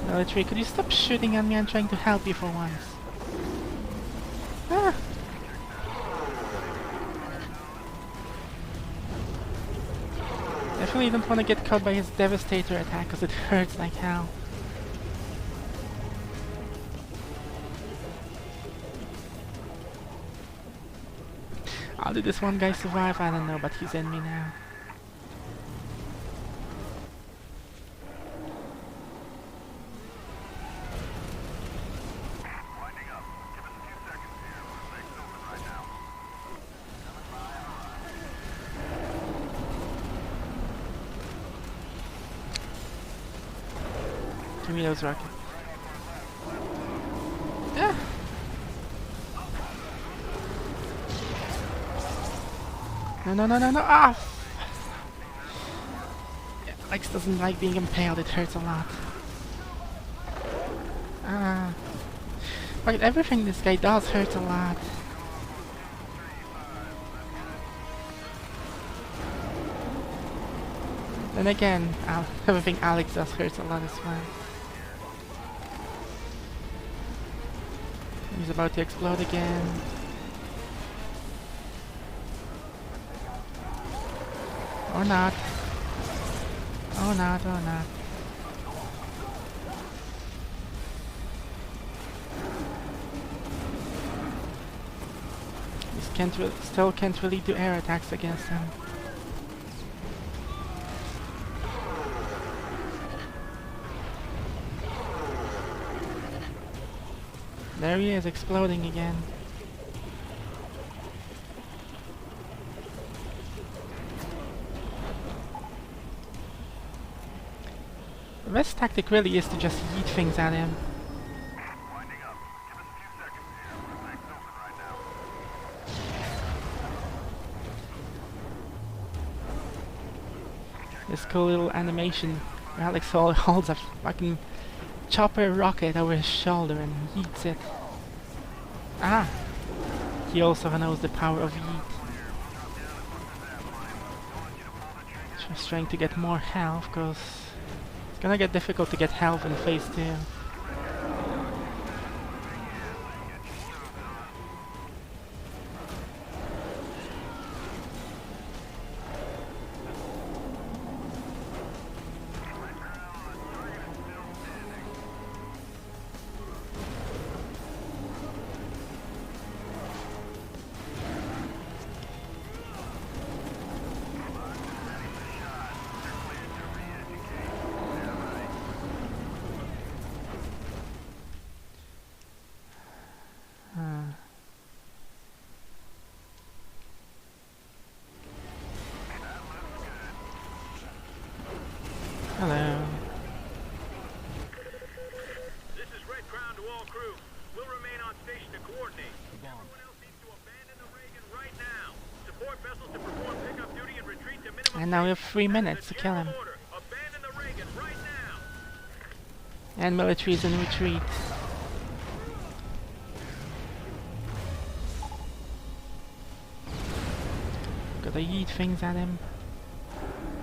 Military, could you stop shooting at me? I'm trying to help you for once. Ah. Definitely don't want to get caught by his Devastator attack because it hurts like hell. How did this one guy survive? I don't know, but he's in me now. Give me those rockets. Ah. No. Ah! Yeah, Alex doesn't like being impaled, it hurts a lot. Ah. But everything this guy does hurts a lot. Then again, everything Alex does hurts a lot as well. He's about to explode again. Or not. Or not, or not. Still can't really do air attacks against him. There he is, exploding again. The best tactic really is to just yeet things at him. This cool little animation where Alex holds a fucking chopper rocket over his shoulder and yeets it. Ah! He also knows the power of yeet. Just trying to get more health, because it's gonna get difficult to get health in phase 2. Hello. This is Red Crown to all crew. We'll remain on station to coordinate. Everyone else needs to abandon the Reagan right now. Support vessels to perform pickup duty and retreat to minimum. And now we have 3 minutes to kill him. Abandon the Reagan right now. And military is in retreat. Gotta yeet things at him.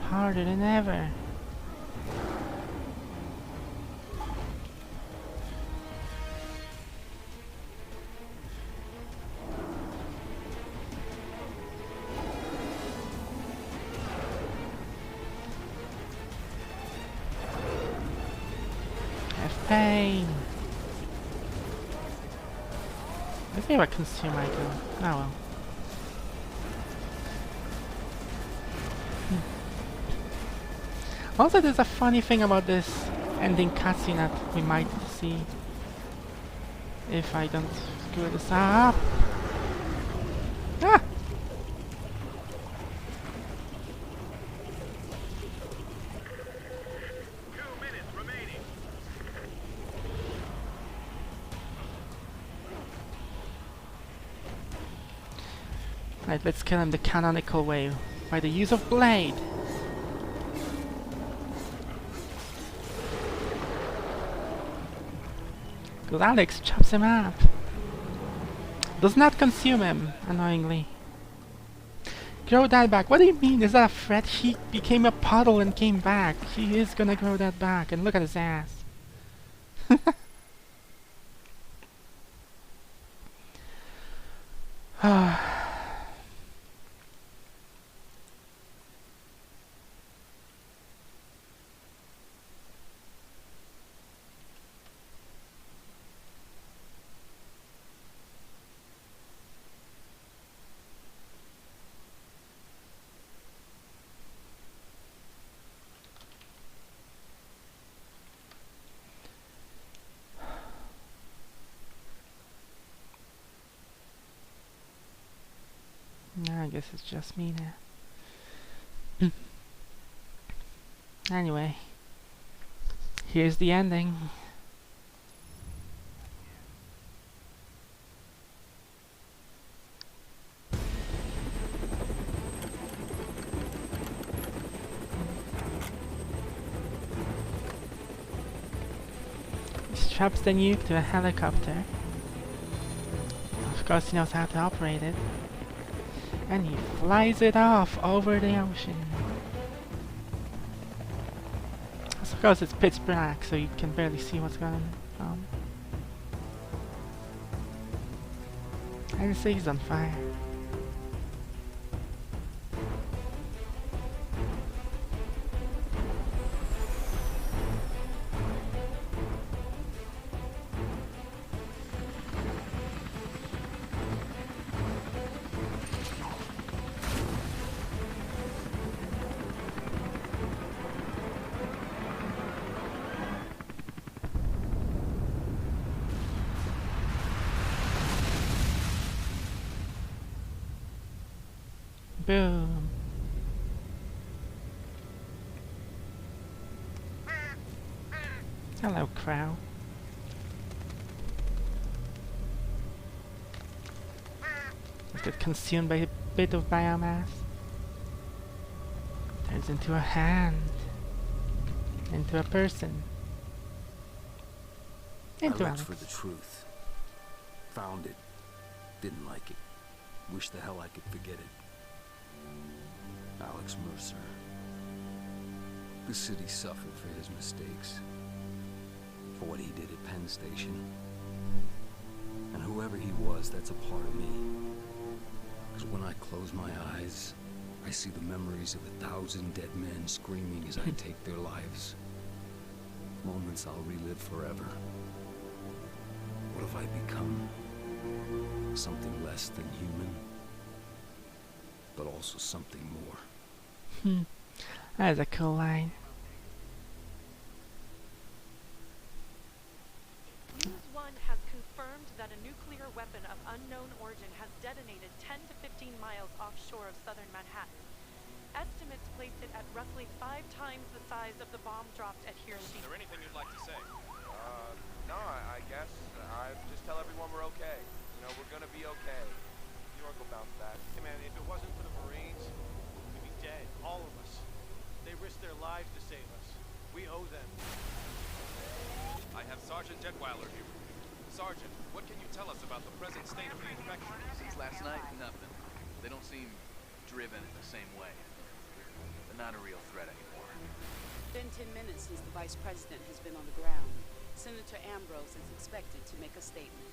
Harder than ever. Pain. Let's see what consume I do. Oh well. Also, there's a funny thing about this ending cutscene that we might see if I don't screw this up. Ah! Alright, let's kill him the canonical way, by the use of blade. Because Alex chops him up. Does not consume him, annoyingly. Grow that back. What do you mean? Is that a threat? He became a puddle and came back. He is gonna grow that back. And look at his ass. I guess it's just me now. Anyway, here's the ending. He straps the nuke to a helicopter. Of course he knows how to operate it. And he flies it off over the ocean. Of course it's pitch black, so you can barely see what's going on. I can see he's on fire. Boom. Hello, crow. Let's get consumed by a bit of biomass. Turns into a hand. Into a person. Into I looked Alex. for the truth. Found it. Didn't like it. Wish the hell I could forget it. Alex Mercer. The city suffered for his mistakes. For what he did at Penn Station. And whoever he was, that's a part of me. Because when I close my eyes, I see the memories of 1,000 dead men screaming as I take their lives. Moments I'll relive forever. What have I become? Something less than human, but also something more. That is a cool line. News One has confirmed that a nuclear weapon of unknown origin has detonated 10 to 15 miles offshore of southern Manhattan. Estimates place it at roughly 5 times the size of the bomb dropped at Hiroshima. Is there anything you'd like to say? No, I guess I just tell everyone we're okay. You know, we're gonna be okay. New York will bounce back. Hey man, if it wasn't for the Marines, we'd be dead, all of us. They risked their lives to save us. We owe them. I have Sergeant Detweiler here. Sergeant, what can you tell us about the present state of the infection? Since last night, nothing. They don't seem driven in the same way. They're not a real threat anymore. It's been 10 minutes since the Vice President has been on the ground. Senator Ambrose is expected to make a statement.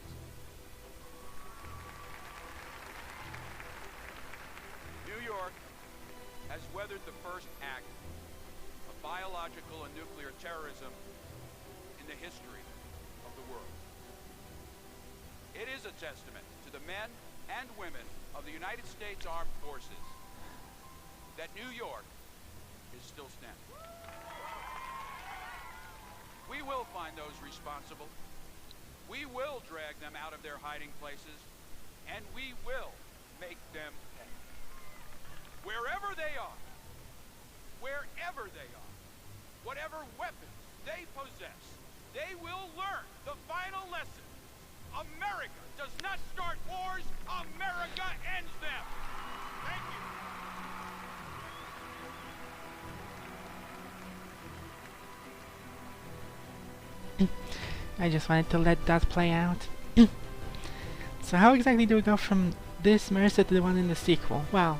New York has weathered the first act of biological and nuclear terrorism in the history of the world. It is a testament to the men and women of the United States Armed Forces that New York is still standing. We will find those responsible. We will drag them out of their hiding places, and we will make them pay. Wherever they are, whatever weapons they possess, they will learn the final lesson. America does not start wars, America ends them! I just wanted to let that play out. So how exactly do we go from this Mercer to the one in the sequel? Well,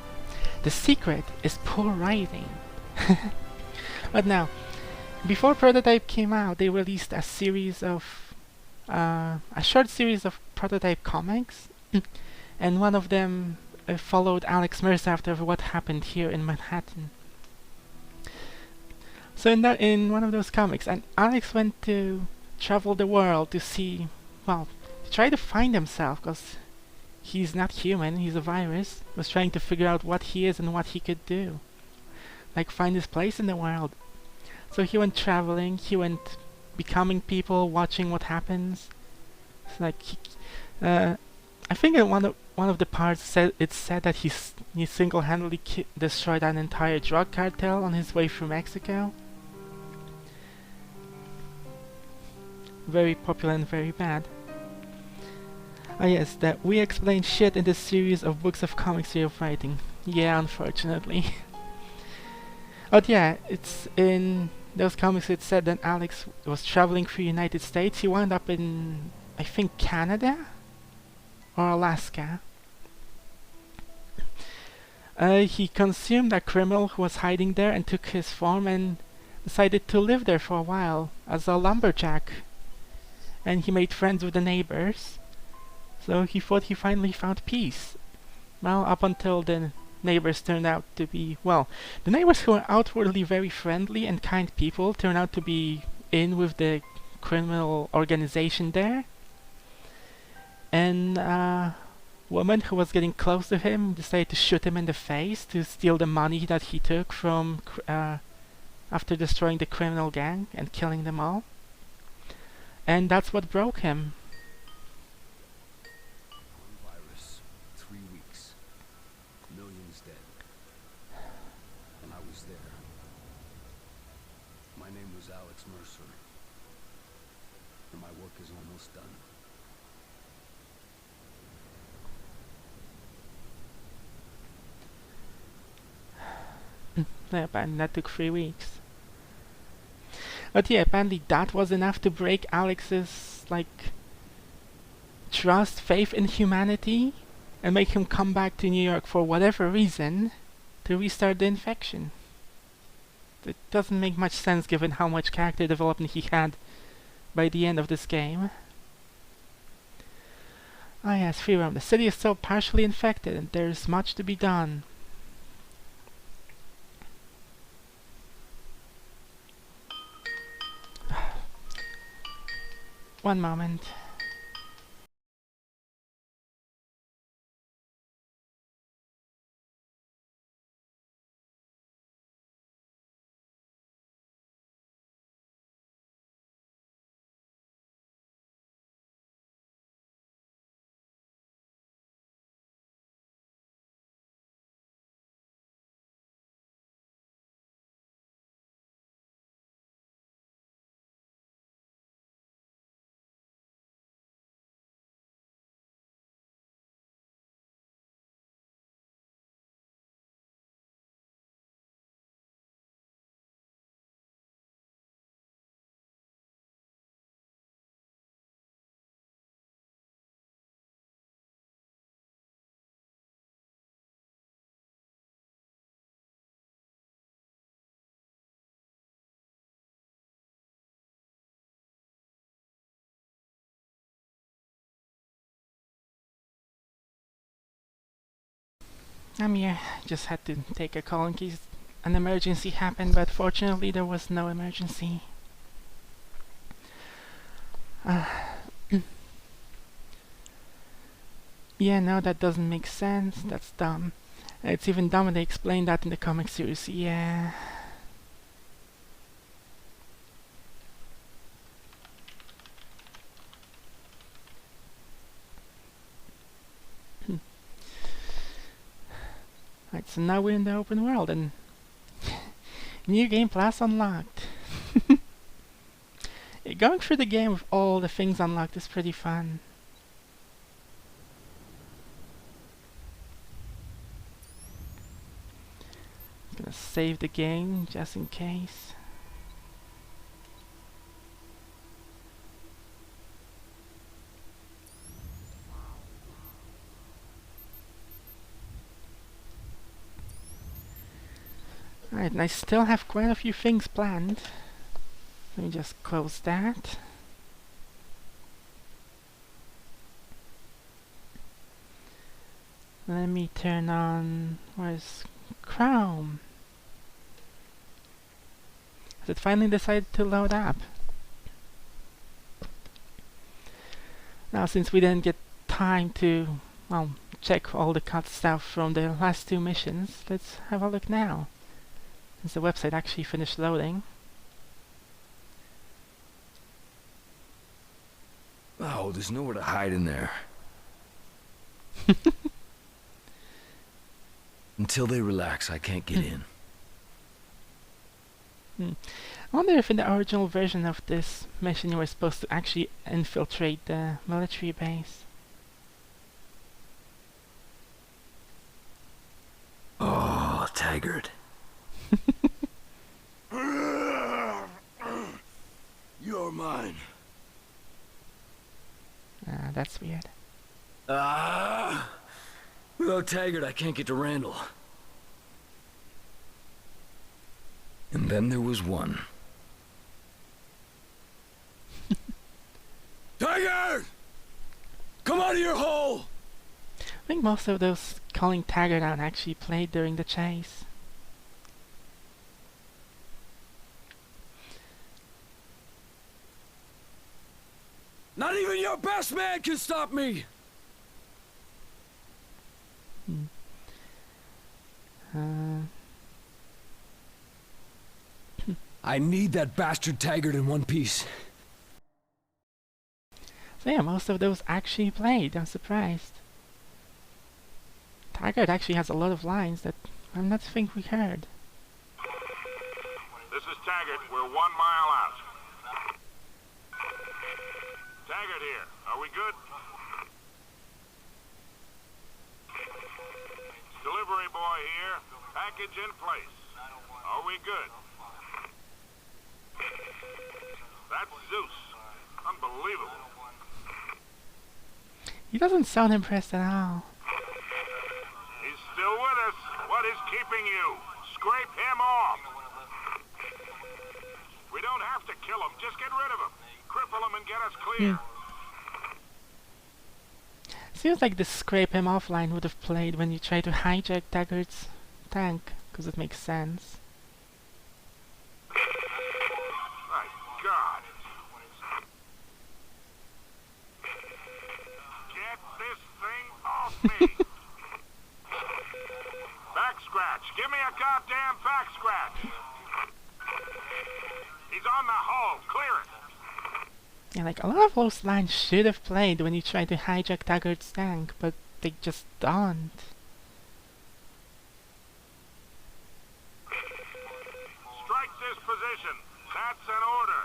the secret is poor writing. But now, before Prototype came out, they released a series of a short series of Prototype comics, and one of them followed Alex Mercer after what happened here in Manhattan. So in one of those comics, and Alex went to travel the world to see, well, to try to find himself, because he's not human, he's a virus. Was trying to figure out what he is and what he could do, like find his place in the world. So he went traveling, he went becoming people, watching what happens. It's like I think in one of the parts it said that he single-handedly destroyed an entire drug cartel on his way through Mexico. Very popular and very bad. Ah yes, that we explain shit in this series of books of comics you're writing. Yeah, unfortunately. But yeah, it's in those comics it said that Alex was traveling through the United States. He wound up in, I think, Canada or Alaska. He consumed a criminal who was hiding there and took his form and decided to live there for a while as a lumberjack. And he made friends with the neighbors. So he thought he finally found peace. Well, up until the neighbors turned out to be, well, the neighbors who were outwardly very friendly and kind people turned out to be in with the criminal organization there. And a woman who was getting close to him decided to shoot him in the face to steal the money that he took from after destroying the criminal gang and killing them all. And that's what broke him. Virus, 3 weeks, millions dead. And I was there. My name was Alex Mercer, and my work is almost done. Yeah, apparently that took 3 weeks. But yeah, apparently that was enough to break Alex's, like, trust, faith in humanity, and make him come back to New York for whatever reason to restart the infection. It doesn't make much sense given how much character development he had by the end of this game. Ah yes, Freeroam. The city is still partially infected and there's much to be done. One moment. I'm here. Just had to take a call in case an emergency happened, but fortunately there was no emergency. Yeah, no, that doesn't make sense. That's dumb. It's even dumber they explained that in the comic series. Yeah. Right, so now we're in the open world and New Game Plus unlocked. Going through the game with all the things unlocked is pretty fun. I'm gonna save the game just in case. Alright, and I still have quite a few things planned. Let me just close that. Let me turn on... where's Chrome? Has it finally decided to load up? Now, since we didn't get time to, well, check all the cut stuff from the last two missions, let's have a look now. Since the website actually finished loading. Oh, there's nowhere to hide in there. Until they relax, I can't get in. I wonder if in the original version of this mission you were supposed to actually infiltrate the military base. Oh, Taggart. You're mine. That's weird. Without Taggart, I can't get to Randall. And then there was one. Taggart! Come out of your hole! I think most of those calling Taggart out actually played during the chase. Not even your best man can stop me! I need that bastard Taggart in one piece. So yeah, most of those actually played. I'm surprised. Taggart actually has a lot of lines that I don't think we heard. This is Taggart. We're 1 mile out. Taggart here. Are we good? Delivery boy here. Package in place. Are we good? That's Zeus. Unbelievable. He doesn't sound impressed at all. He's still with us. What is keeping you? Scrape him off. We don't have to kill him. Just get rid of him. Cripple him and get us clear. Seems like the scrape him off line would have played when you try to hijack Taggart's tank, because it makes sense. My God. Get this thing off me. Back scratch. Give me a goddamn back scratch. He's on the hull. Clear it. Yeah, like a lot of those lines should have played when you try to hijack Taggart's tank, but they just don't. Strike this position. That's an order.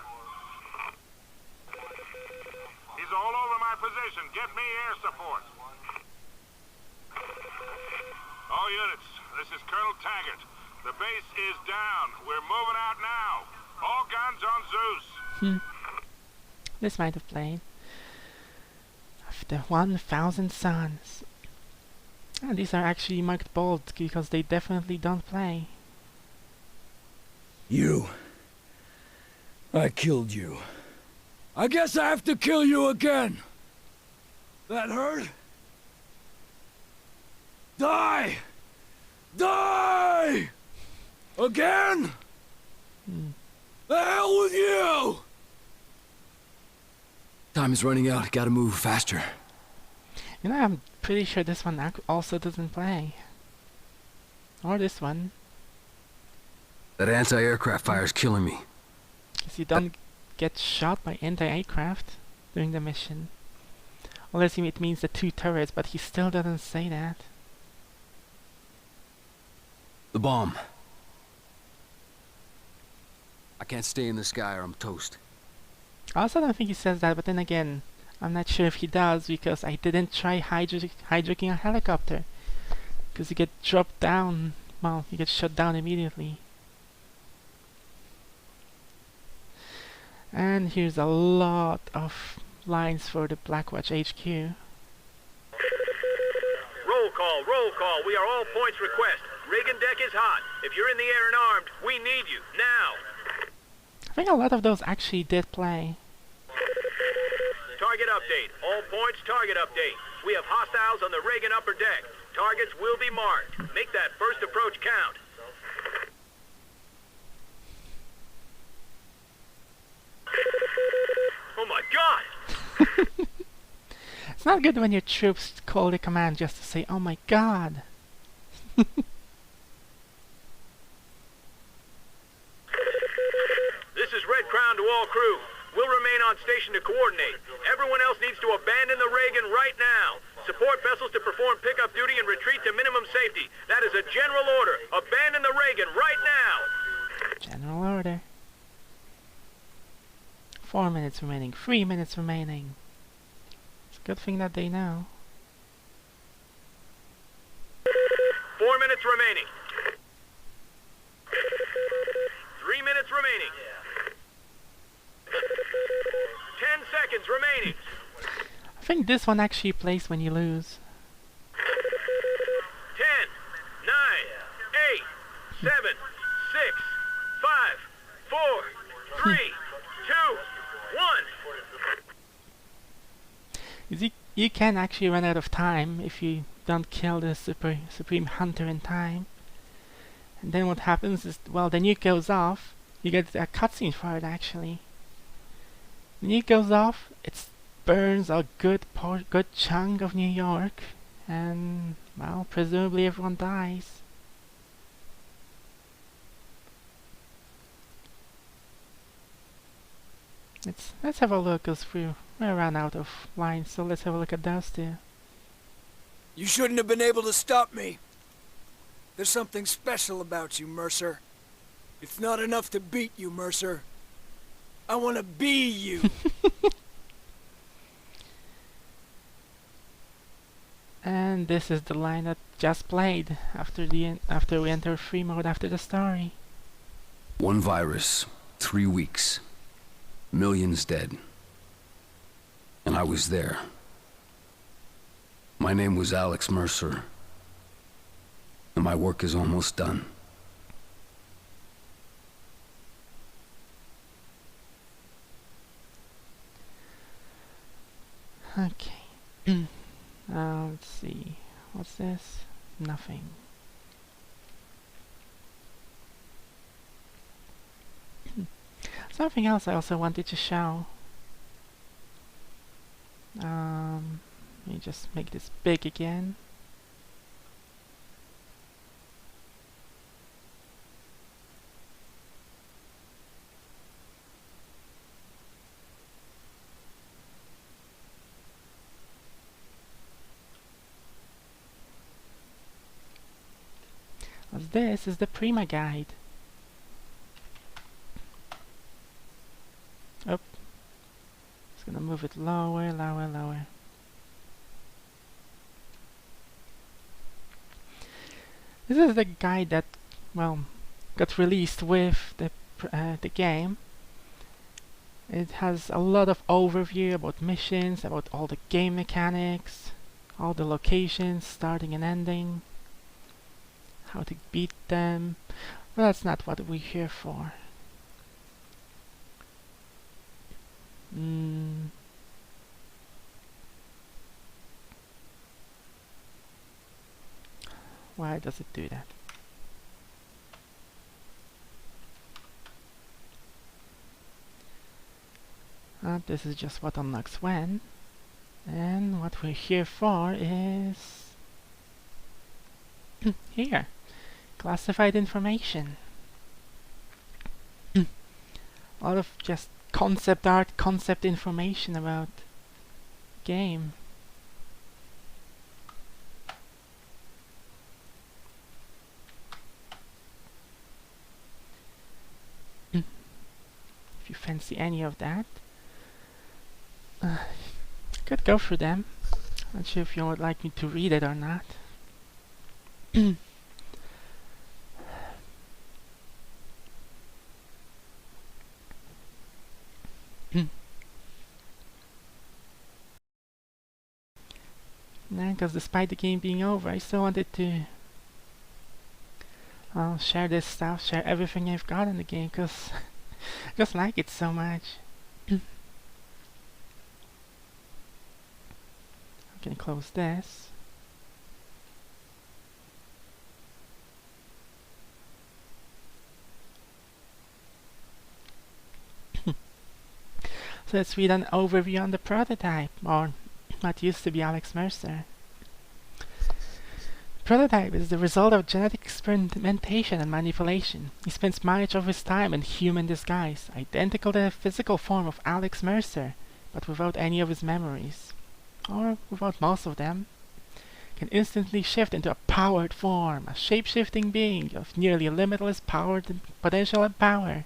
He's all over my position. Get me air support. All units, this is Colonel Taggart. The base is down. We're moving out now. All guns on Zeus. This might have played. After 1,000 suns. And these are actually marked bold because they definitely don't play. You. I killed you. I guess I have to kill you again. That hurt? Die! Die! Again? The hell with you! Time is running out. Gotta move faster. You know, I'm pretty sure this one also doesn't play. Or this one. That anti-aircraft fire is killing me. Because you don't get shot by anti-aircraft during the mission. Unless it means the 2 turrets, but he still doesn't say that. The bomb. I can't stay in the sky or I'm toast. I also don't think he says that, but then again, I'm not sure if he does because I didn't try hijacking a helicopter. Because you get dropped down, well, you get shot down immediately. And here's a lot of lines for the Blackwatch HQ. Roll call, roll call. We are all points request. Reagan deck is hot. If you're in the air and armed, we need you, now. I think a lot of those actually did play. Target update. All points, target update. We have hostiles on the Reagan upper deck. Targets will be marked. Make that first approach count. Oh my god! It's not good when your troops call the command just to say, oh my god. This is Red Crown to all crew. We'll remain on station to coordinate. Everyone else needs to abandon the Reagan right now. Support vessels to perform pickup duty and retreat to minimum safety. That is a general order. Abandon the Reagan right now. General order. 4 minutes remaining. 3 minutes remaining. It's a good thing that they know. 4 minutes remaining. 3 minutes remaining. 10 seconds remaining. I think this one actually plays when you lose. 10, 9, 8, 7, 6, 5, 4, 3, 2, 1. You can actually run out of time if you don't kill the Supreme Hunter in time. And then what happens is, well, the nuke goes off. You get a cutscene for it actually. The nuke goes off, it burns a good chunk of New York, and, well, presumably everyone dies. Let's have a look, because we're run out of lines, so let's have a look at those two. You shouldn't have been able to stop me. There's something special about you, Mercer. It's not enough to beat you, Mercer. I want to be you. And this is the line that just played after we enter free mode after the story. One virus, 3 weeks, millions dead. And I was there. My name was Alex Mercer. And my work is almost done. Okay. Let's see. What's this? Nothing. Something else I also wanted to show. Let me just make this big again. This is the Prima guide. Oh, just gonna move it lower, lower, lower. This is the guide that, well, got released with the game. It has a lot of overview about missions, about all the game mechanics, all the locations, starting and ending. How to beat them. Well, that's not what we're here for. Why does it do that? This is just what unlocks when. And what we're here for is here. Classified information. A lot of just concept art, concept information about game. If you fancy any of that, could go through them. Not sure if you would like me to read it or not. Because despite the game being over, I still wanted to I'll share this stuff, share everything I've got in the game, cause I just like it so much. I can close this. So let's read an overview on the prototype, or what used to be Alex Mercer. Prototype is the result of genetic experimentation and manipulation. He spends much of his time in human disguise, identical to the physical form of Alex Mercer, but without any of his memories. Or without most of them. Can instantly shift into a powered form, a shape-shifting being of nearly limitless power, potential and power.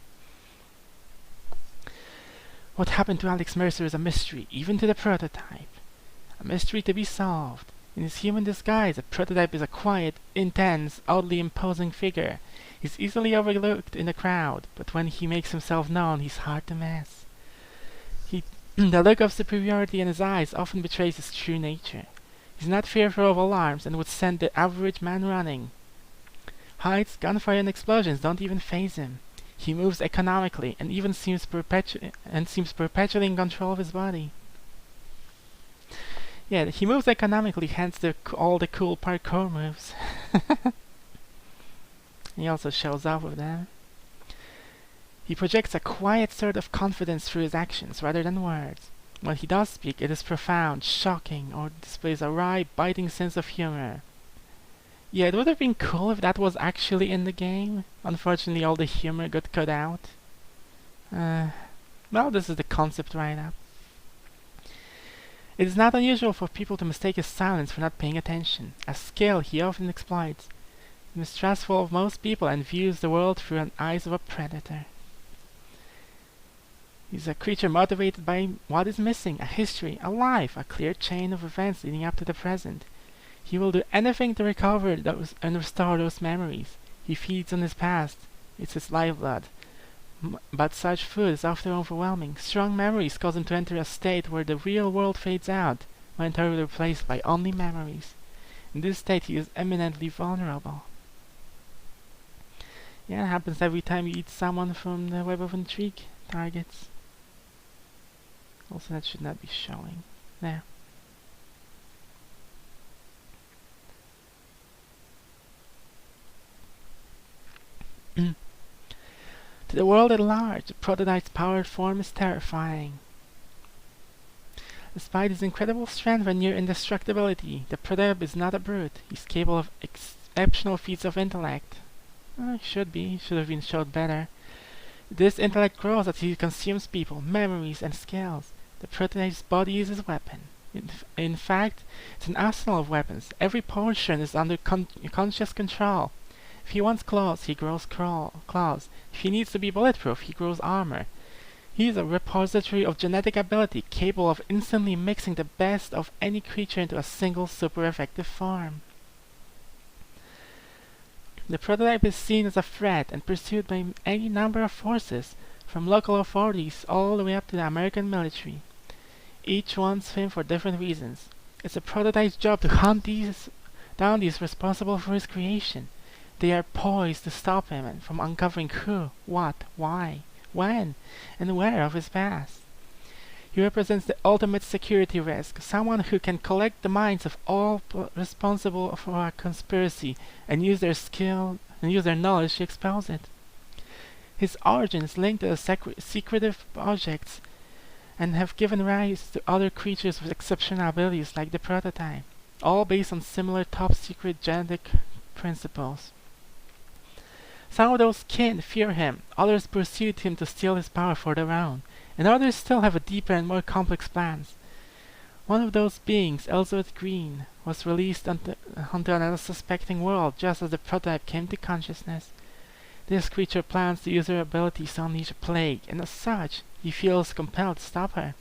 What happened to Alex Mercer is a mystery, even to the prototype. A mystery to be solved. In his human disguise, a prototype is a quiet, intense, oddly imposing figure. He's easily overlooked in the crowd, but when he makes himself known, he's hard to miss. The look of superiority in his eyes often betrays his true nature. He's not fearful of alarms and would send the average man running. Heights, gunfire, and explosions don't even faze him. He moves economically and even seems perpetually in control of his body. Yeah, he moves economically, hence all the cool parkour moves. He also shows off with them. He projects a quiet sort of confidence through his actions rather than words. When he does speak, it is profound, shocking, or displays a wry, biting sense of humor. Yeah, it would have been cool if that was actually in the game. Unfortunately, all the humor got cut out. Well, this is the concept write-up. It is not unusual for people to mistake his silence for not paying attention, a skill he often exploits. He is mistrustful of most people and views the world through the eyes of a predator. He's a creature motivated by what is missing, a history, a life, a clear chain of events leading up to the present. He will do anything to recover those and restore those memories. He feeds on his past. It's his lifeblood. But such food is often overwhelming. Strong memories cause him to enter a state where the real world fades out, momentarily replaced by only memories. In this state he is eminently vulnerable. Yeah, it happens every time you eat someone from the Web of Intrigue targets. Also, that should not be showing. There. To the world at large, the prototype's powered form is terrifying. Despite his incredible strength and near indestructibility, the prototype is not a brute. He's capable of exceptional feats of intellect. Should have been showed better. This intellect grows as he consumes people, memories, and skills. The prototype's body is his weapon. In fact, it's an arsenal of weapons. Every portion is under conscious control. If he wants claws, he grows claws. If he needs to be bulletproof, he grows armor. He is a repository of genetic ability, capable of instantly mixing the best of any creature into a single super effective form. The prototype is seen as a threat and pursued by any number of forces, from local authorities all the way up to the American military. Each wants him for different reasons. It's the prototype's job to hunt down these responsible for his creation. They are poised to stop him from uncovering who, what, why, when, and where of his past. He represents the ultimate security risk, someone who can collect the minds of all responsible for a conspiracy and use their skill and use their knowledge to expose it. His origins linked to secretive projects and have given rise to other creatures with exceptional abilities like the prototype, all based on similar top-secret genetic principles. Some of those kin fear him, others pursued him to steal his power for their own, and others still have a deeper and more complex plans. One of those beings, Elizabeth Green, was released onto an unsuspecting world just as the prototype came to consciousness. This creature plans to use her abilities to unleash a plague, and as such, he feels compelled to stop her.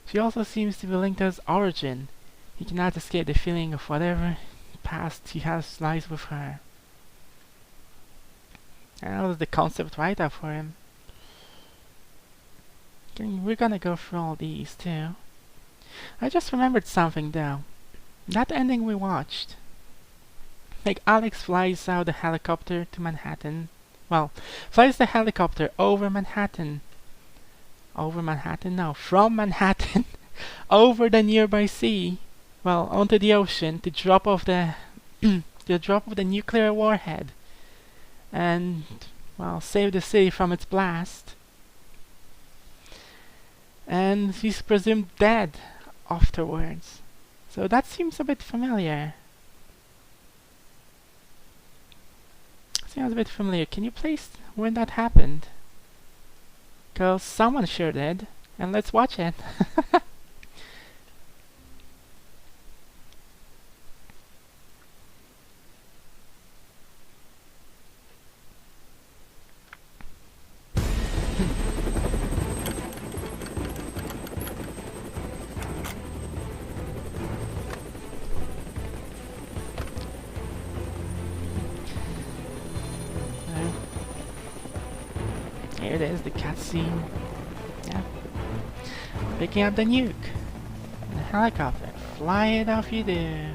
She also seems to be linked to his origin. He cannot escape the feeling of whatever past he has lies with her. And that was the concept write-up for him. We're gonna go through all these too. I just remembered something though. That ending we watched. like Alex flies out the helicopter to Manhattan. Well, flies the helicopter over Manhattan. Over Manhattan? No, from Manhattan over the nearby sea. Well, onto the ocean to drop off the to drop off the nuclear warhead and, well, save the city from its blast. And he's presumed dead afterwards. So that seems a bit familiar. Seems a bit familiar. Can you place when that happened? Cause someone sure did. And let's watch it. Here it is, the cutscene. Yeah. Picking up the nuke. The helicopter. Fly it off you do.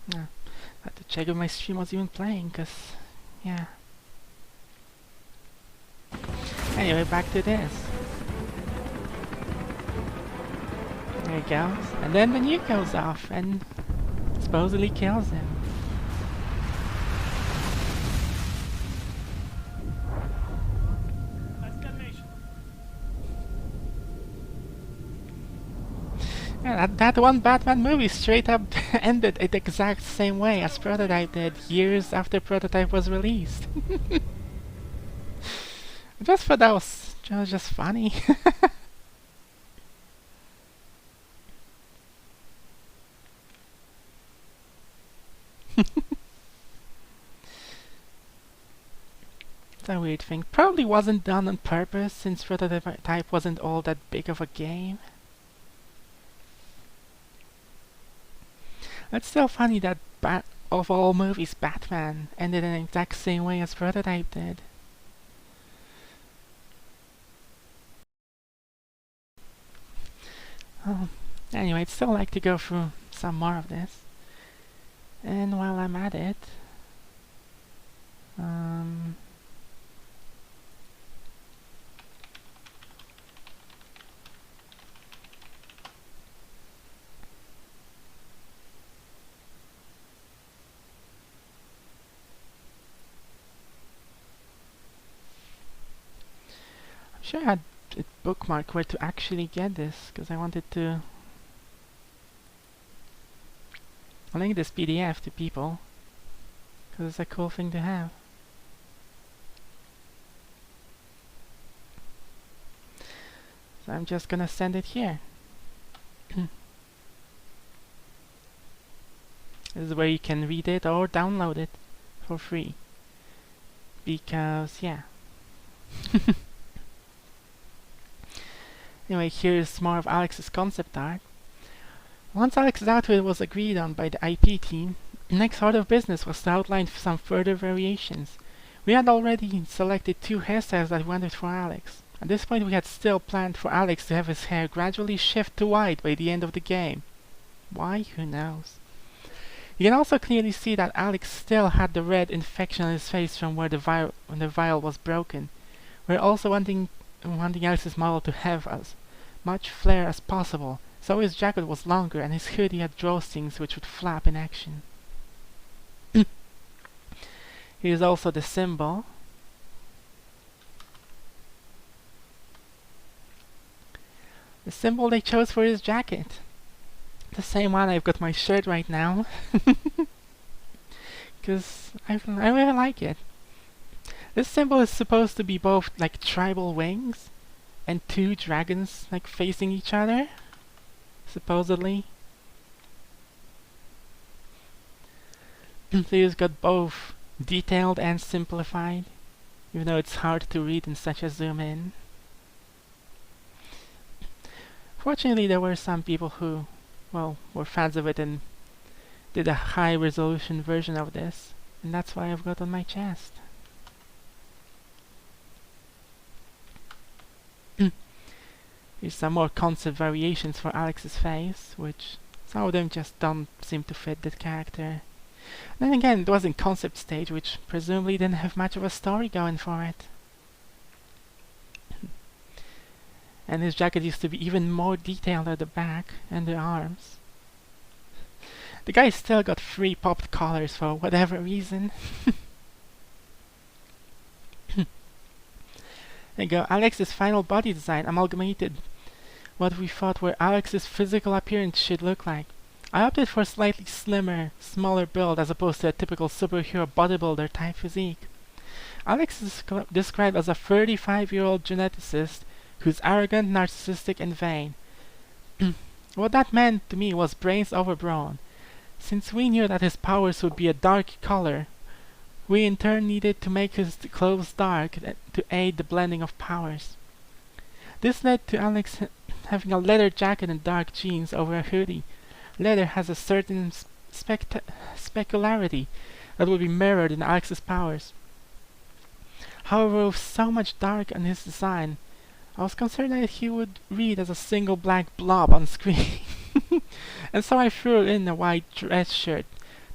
I had to check if my stream was even playing, cause yeah. Anyway, back to this. There it goes. And then the nuke goes off and supposedly kills him. Yeah, that one Batman movie straight up ended it the exact same way as Prototype did years after Prototype was released. Just for that was just funny. It's a weird thing. Probably wasn't done on purpose since Prototype wasn't all that big of a game. It's still funny that of all movies, Batman ended in the exact same way as Prototype did. Anyway, I'd still like to go through some more of this. And while I'm at it, sure I had a bookmark where to actually get this, because I wanted to link this PDF to people, because it's a cool thing to have. So I'm just gonna send it here. This is where you can read it or download it for free. Because, yeah. Anyway, here's more of Alex's concept art. Once Alex's outfit was agreed on by the IP team, the next order of business was to outline some further variations. We had already selected 2 hairstyles that we wanted for Alex. At this point we had still planned for Alex to have his hair gradually shift to white by the end of the game. Why? Who knows? You can also clearly see that Alex still had the red infection on his face from where the vial was broken. We're also wanting Alex's model to have as much flair as possible, so his jacket was longer and his hoodie had drawstrings which would flap in action. Here's also the symbol. The symbol they chose for his jacket. The same one I've got my shirt right now. Because I really like it. This symbol is supposed to be both like tribal wings and 2 dragons like facing each other, supposedly. So he's got both detailed and simplified, even though it's hard to read in such a zoom in. Fortunately, there were some people who, well, were fans of it and did a high resolution version of this, and that's why I've got on my chest. Here's some more concept variations for Alex's face, which some of them just don't seem to fit the character. Then again, it was in concept stage, which presumably didn't have much of a story going for it. And his jacket used to be even more detailed at the back and the arms. The guy still got 3 popped collars for whatever reason. There you go, Alex's final body design amalgamated what we thought were Alex's physical appearance should look like. I opted for a slightly slimmer, smaller build as opposed to a typical superhero bodybuilder type physique. Alex is described as a 35-year-old geneticist who's arrogant, narcissistic, and vain. What that meant to me was brains overgrown. Since we knew that his powers would be a dark color, we in turn needed to make his clothes dark to aid the blending of powers. This led to Alex having a leather jacket and dark jeans over a hoodie. Leather has a certain specularity that will be mirrored in Alex's powers. However, with so much dark in his design, I was concerned that he would read as a single black blob on screen. And so I threw in a white dress shirt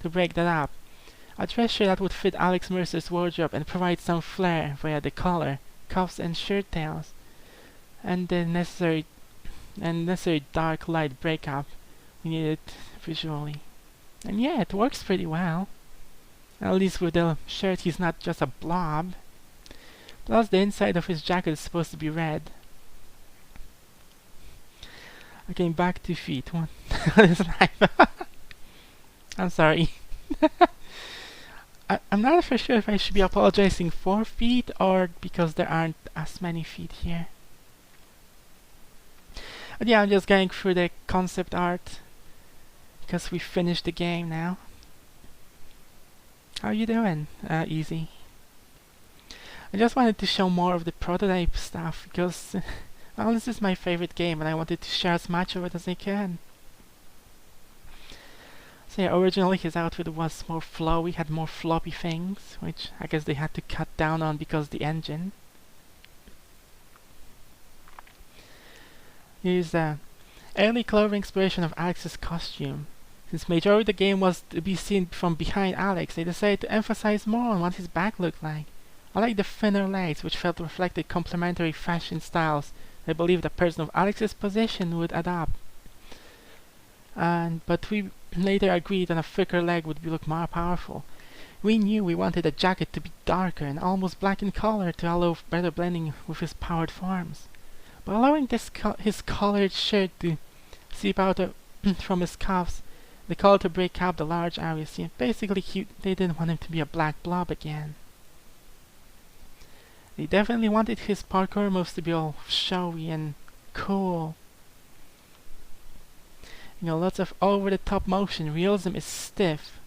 to break that up. A dress shirt that would fit Alex Mercer's wardrobe and provide some flair via the collar, cuffs and shirt tails, and the necessary dark light breakup we needed visually. And yeah, it works pretty well. At least with the shirt he's not just a blob. Plus the inside of his jacket is supposed to be red. Okay, back to feet. What is life? I'm sorry. I'm not for sure if I should be apologizing for feet or because there aren't as many feet here. But yeah, I'm just going through the concept art because we finished the game now. How you doing? Easy. I just wanted to show more of the prototype stuff because well, this is my favorite game and I wanted to share as much of it as I can. So yeah, originally his outfit was more flowy, had more floppy things, which I guess they had to cut down on because the engine. Here's the early clothing inspiration of Alex's costume. Since majority of the game was to be seen from behind Alex, they decided to emphasize more on what his back looked like. I like the thinner legs, which felt reflected complementary fashion styles I believe the person of Alex's position would adopt. But we later agreed on a thicker leg would look more powerful. We knew we wanted the jacket to be darker and almost black in color to allow better blending with his powered forms. But allowing his colored shirt to seep out from his cuffs, the color to break up the large areas, basically they didn't want him to be a black blob again. They definitely wanted his parkour moves to be all showy and cool. You know, lots of over-the-top motion. Realism is stiff.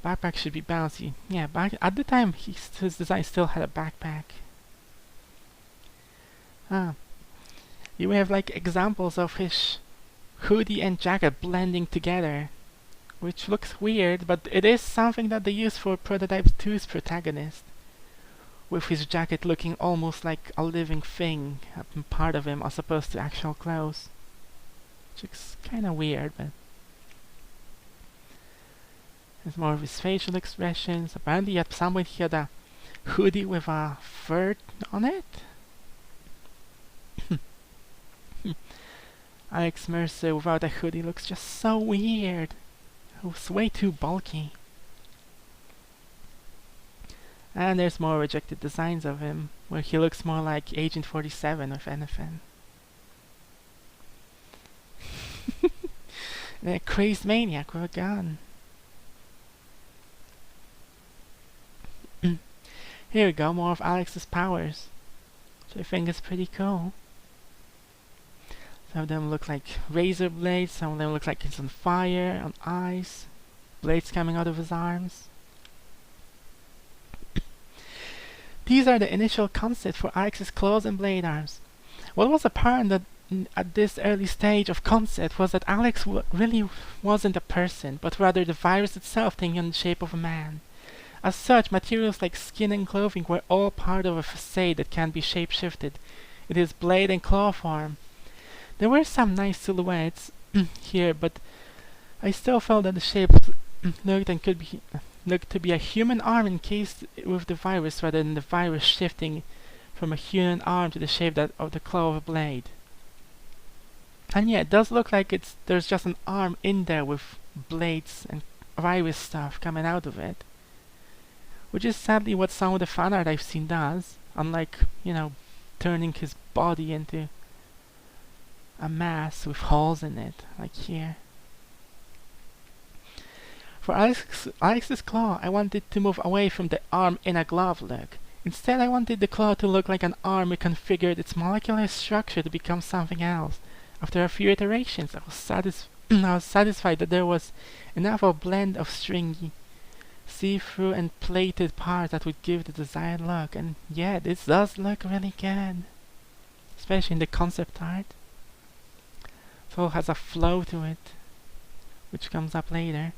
Backpack should be bouncy. Yeah, back at the time his design still had a backpack. You have like examples of his hoodie and jacket blending together, which looks weird, but it is something that they use for Prototype 2's protagonist, with his jacket looking almost like a living thing, a part of him as opposed to actual clothes. Which is kinda weird, but there's more of his facial expressions. Apparently at some point he had a hoodie with a fur on it. Alex Mercer without a hoodie looks just so weird. It was way too bulky. And there's more rejected designs of him, where he looks more like Agent 47 if anything. And a crazed maniac with a gun. Here we go, more of Alex's powers, which I think is pretty cool. Some of them look like razor blades, some of them look like he's on fire, on ice, blades coming out of his arms. These are the initial concepts for Alex's claws and blade arms. What was apparent at this early stage of concept was that Alex really wasn't a person, but rather the virus itself taking on the shape of a man. As such, materials like skin and clothing were all part of a facade that can be shape-shifted in his blade and claw form. There were some nice silhouettes here, but I still felt that the shape looked to be a human arm encased with the virus rather than the virus shifting from a human arm to the shape of the claw of a blade. And yeah, it does look like there's just an arm in there with blades and virus stuff coming out of it. Which is sadly what some of the fan art I've seen does, unlike, turning his body into a mass with holes in it, like here. For Alex's claw, I wanted to move away from the arm in a glove look. Instead, I wanted the claw to look like an arm reconfigured its molecular structure to become something else. After a few iterations, I was satisfied that there was enough of a blend of stringy, see-through and plated parts that would give the desired look. And yeah, this does look really good, especially in the concept art. So it has a flow to it, which comes up later.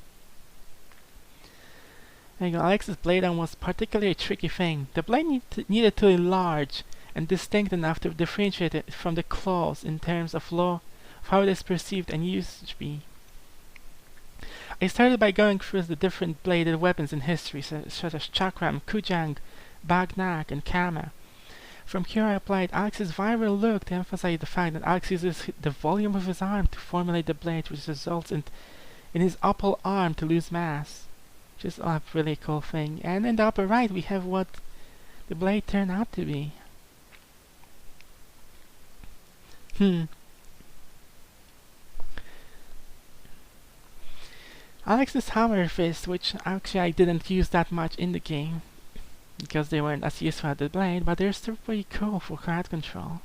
There you go. Alex's blade arm was particularly a tricky thing. The blade needed to be large and distinct enough to differentiate it from the claws in terms of how it is perceived and used to be. I started by going through the different bladed weapons in history, such as Chakram, Kujang, Bagnak, and Kama. From here I applied Alex's viral look to emphasize the fact that Alex uses the volume of his arm to formulate the blade, which results in his upper arm to lose mass. Which is a really cool thing. And in the upper right we have what the blade turned out to be. Alex's hammer fist, which actually I didn't use that much in the game because they weren't as useful as the blade, but they're still pretty cool for crowd control.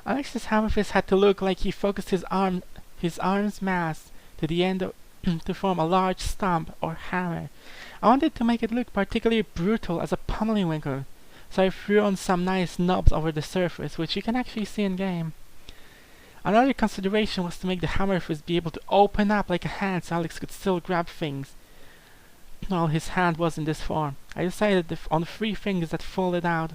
Alex's hammer fist had to look like he focused his arm's mass to the end to form a large stump or hammer. I wanted to make it look particularly brutal as a pummeling winkle, so I threw on some nice knobs over the surface, which you can actually see in game. Another consideration was to make the hammer fist be able to open up like a hand so Alex could still grab things while his hand was in this form. I decided on 3 fingers that folded out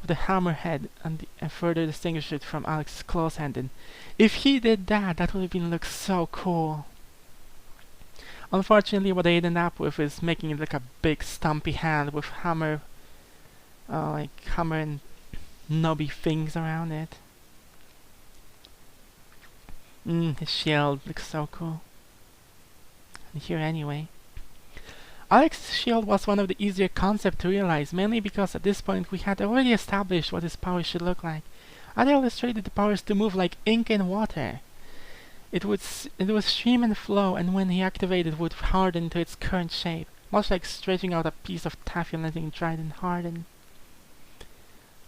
of the hammer head and further distinguished it from Alex's claws hand. And if he did that, that would have look so cool. Unfortunately, what I ended up with is making it like a big stumpy hand with hammer and knobby things around it. His shield looks so cool. And here anyway. Alex's shield was one of the easier concepts to realize, mainly because at this point we had already established what his powers should look like. I illustrated the powers to move like ink in water. It would stream and flow, and when he activated, it would harden to its current shape, much like stretching out a piece of taffy and letting it dry and harden.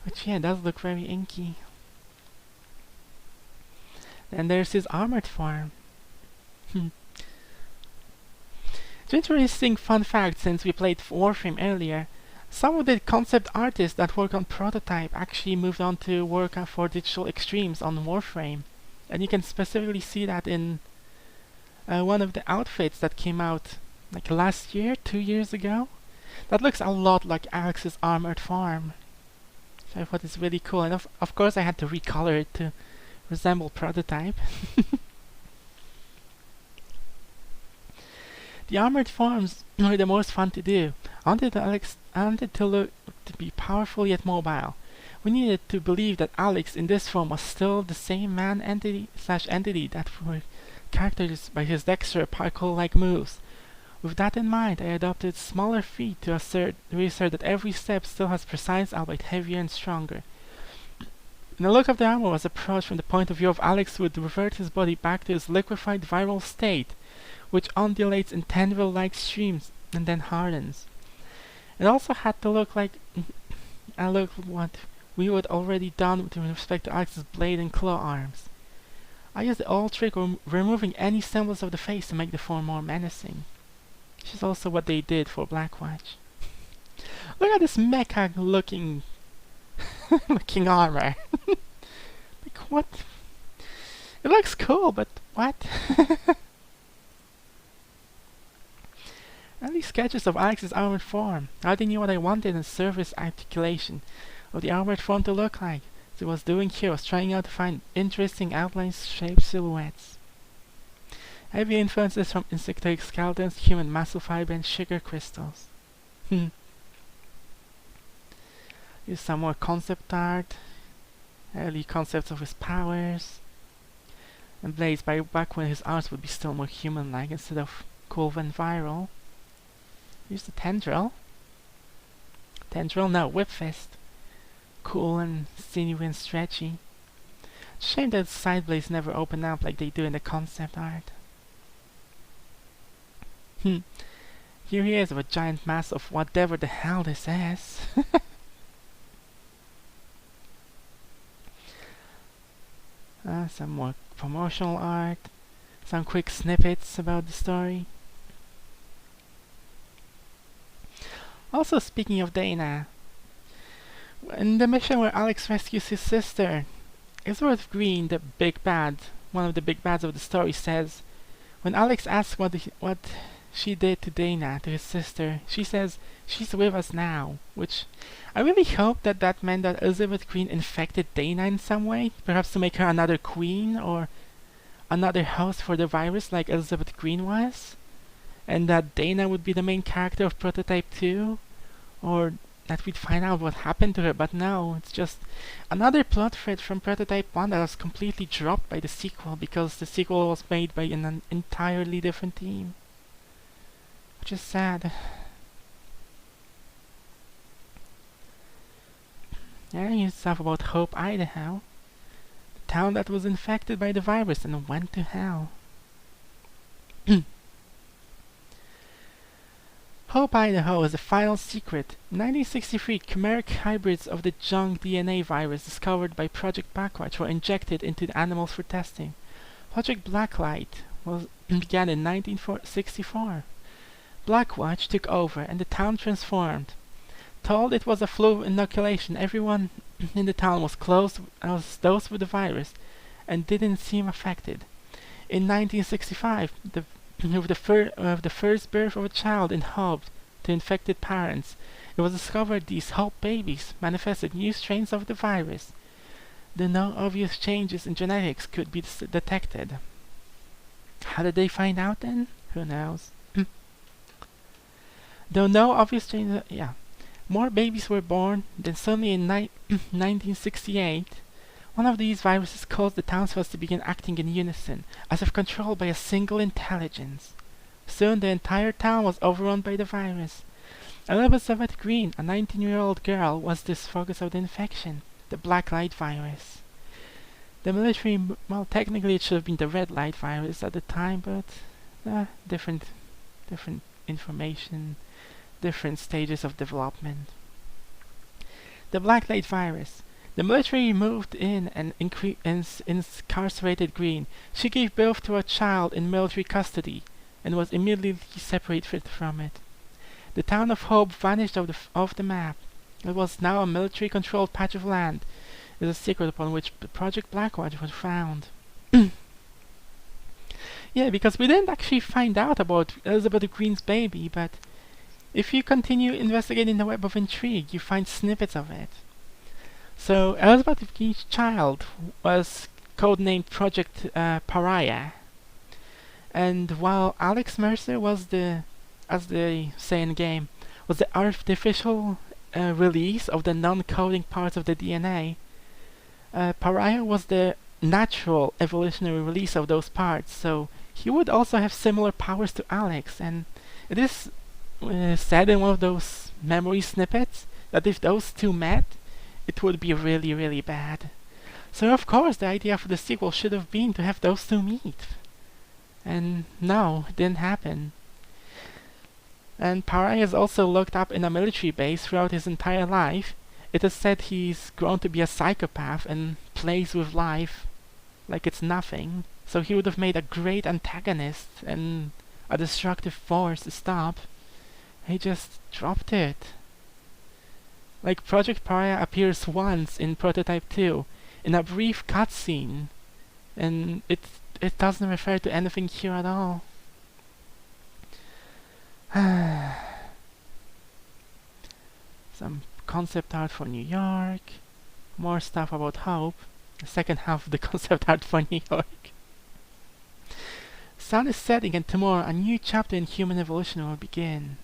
Which yeah, does look very inky. Then there's his armored form. It's an interesting fun fact, since we played Warframe earlier. Some of the concept artists that work on Prototype actually moved on to work for Digital Extremes on Warframe. And you can specifically see that in one of the outfits that came out like last year, 2 years ago. That looks a lot like Alex's armored form. So I thought it's really cool. And of course I had to recolor it to resemble Prototype. The armored forms were the most fun to do. I wanted to be powerful yet mobile. We needed to believe that Alex in this form was still the same man entity that were characterized by his dexter parkour-like moves. With that in mind, I adopted smaller feet to assert that every step still has precise, albeit heavier and stronger. The look of the armor was approached from the point of view of Alex, who would revert his body back to his liquefied viral state, which undulates in tendril-like streams and then hardens. It also had to look like what we had already done with respect to Alex's blade and claw arms. I used the old trick of removing any semblance of the face to make the form more menacing. Which is also what they did for Blackwatch. Look at this mecha looking looking armor. Like what? It looks cool, but what? And these sketches of Alex's armored form. I already knew what I wanted in surface articulation of the armored form to look like. So what I was doing here was trying out to find interesting outlines, shapes, silhouettes. Heavy influences from insectoid skeletons, human muscle fiber, and sugar crystals. Here's some more concept art. Early concepts of his powers. And Blaze back when his arms would be still more human-like instead of cool and viral. Here's the tendril. Tendril, no, whip fist. Cool and sinewy and stretchy. Shame that side blades never open up like they do in the concept art. Here he is with a giant mass of whatever the hell this is. Some more promotional art. Some quick snippets about the story. Also, speaking of Dana, in the mission where Alex rescues his sister, Elizabeth Green, the big bad, one of the big bads of the story, says, when Alex asks what she did to Dana, to his sister, she says, she's with us now, which I really hope that meant that Elizabeth Green infected Dana in some way, perhaps to make her another queen or another host for the virus like Elizabeth Green was, and that Dana would be the main character of Prototype 2, or that we'd find out what happened to her, but no, it's just another plot thread from Prototype 1 that was completely dropped by the sequel because the sequel was made by an entirely different team. Which is sad. Yeah, here's stuff about Hope, Idaho. The town that was infected by the virus and went to hell. Hope, Idaho is the final secret. In 1963, chimeric hybrids of the junk DNA virus discovered by Project Blackwatch were injected into the animals for testing. Project Blacklight began in 1964. Blackwatch took over and the town transformed. Told it was a flu inoculation, everyone in the town was dosed with the virus and didn't seem affected. In 1965, with the first birth of a child in Hope to infected parents, it was discovered these Hope babies manifested new strains of the virus. Though no obvious changes in genetics could be detected. How did they find out then? Who knows? Though no obvious changes, more babies were born. Then suddenly in 1968, one of these viruses caused the townsfolk to begin acting in unison, as if controlled by a single intelligence. Soon the entire town was overrun by the virus. Elizabeth Green, a 19-year-old girl, was the focus of the infection, the black light virus. The military, well, technically it should have been the red light virus at the time, but different information, different stages of development. The black light virus. The military moved in and incarcerated Green. She gave birth to a child in military custody and was immediately separated from it. The town of Hope vanished off the map. It was now a military-controlled patch of land. It is a secret upon which Project Blackwatch was found. Yeah, because we didn't actually find out about Elizabeth Green's baby, but if you continue investigating the web of intrigue, you find snippets of it. So Elizabeth Green's child was codenamed Project Pariah, and while Alex Mercer was as they say in the game, was the artificial release of the non-coding parts of the DNA, Pariah was the natural evolutionary release of those parts, so he would also have similar powers to Alex, and it is said in one of those memory snippets that if those two met, it would be really, really bad. So of course the idea for the sequel should have been to have those two meet. And no, it didn't happen. And Pariah is also locked up in a military base throughout his entire life. It is said he's grown to be a psychopath and plays with life like it's nothing. So he would have made a great antagonist and a destructive force to stop. He just dropped it. Like Project Pariah appears once in Prototype 2 in a brief cutscene, and it doesn't refer to anything here at all. Some concept art for New York, more stuff about Hope, the second half of the concept art for New York. Sun is setting, and tomorrow a new chapter in human evolution will begin.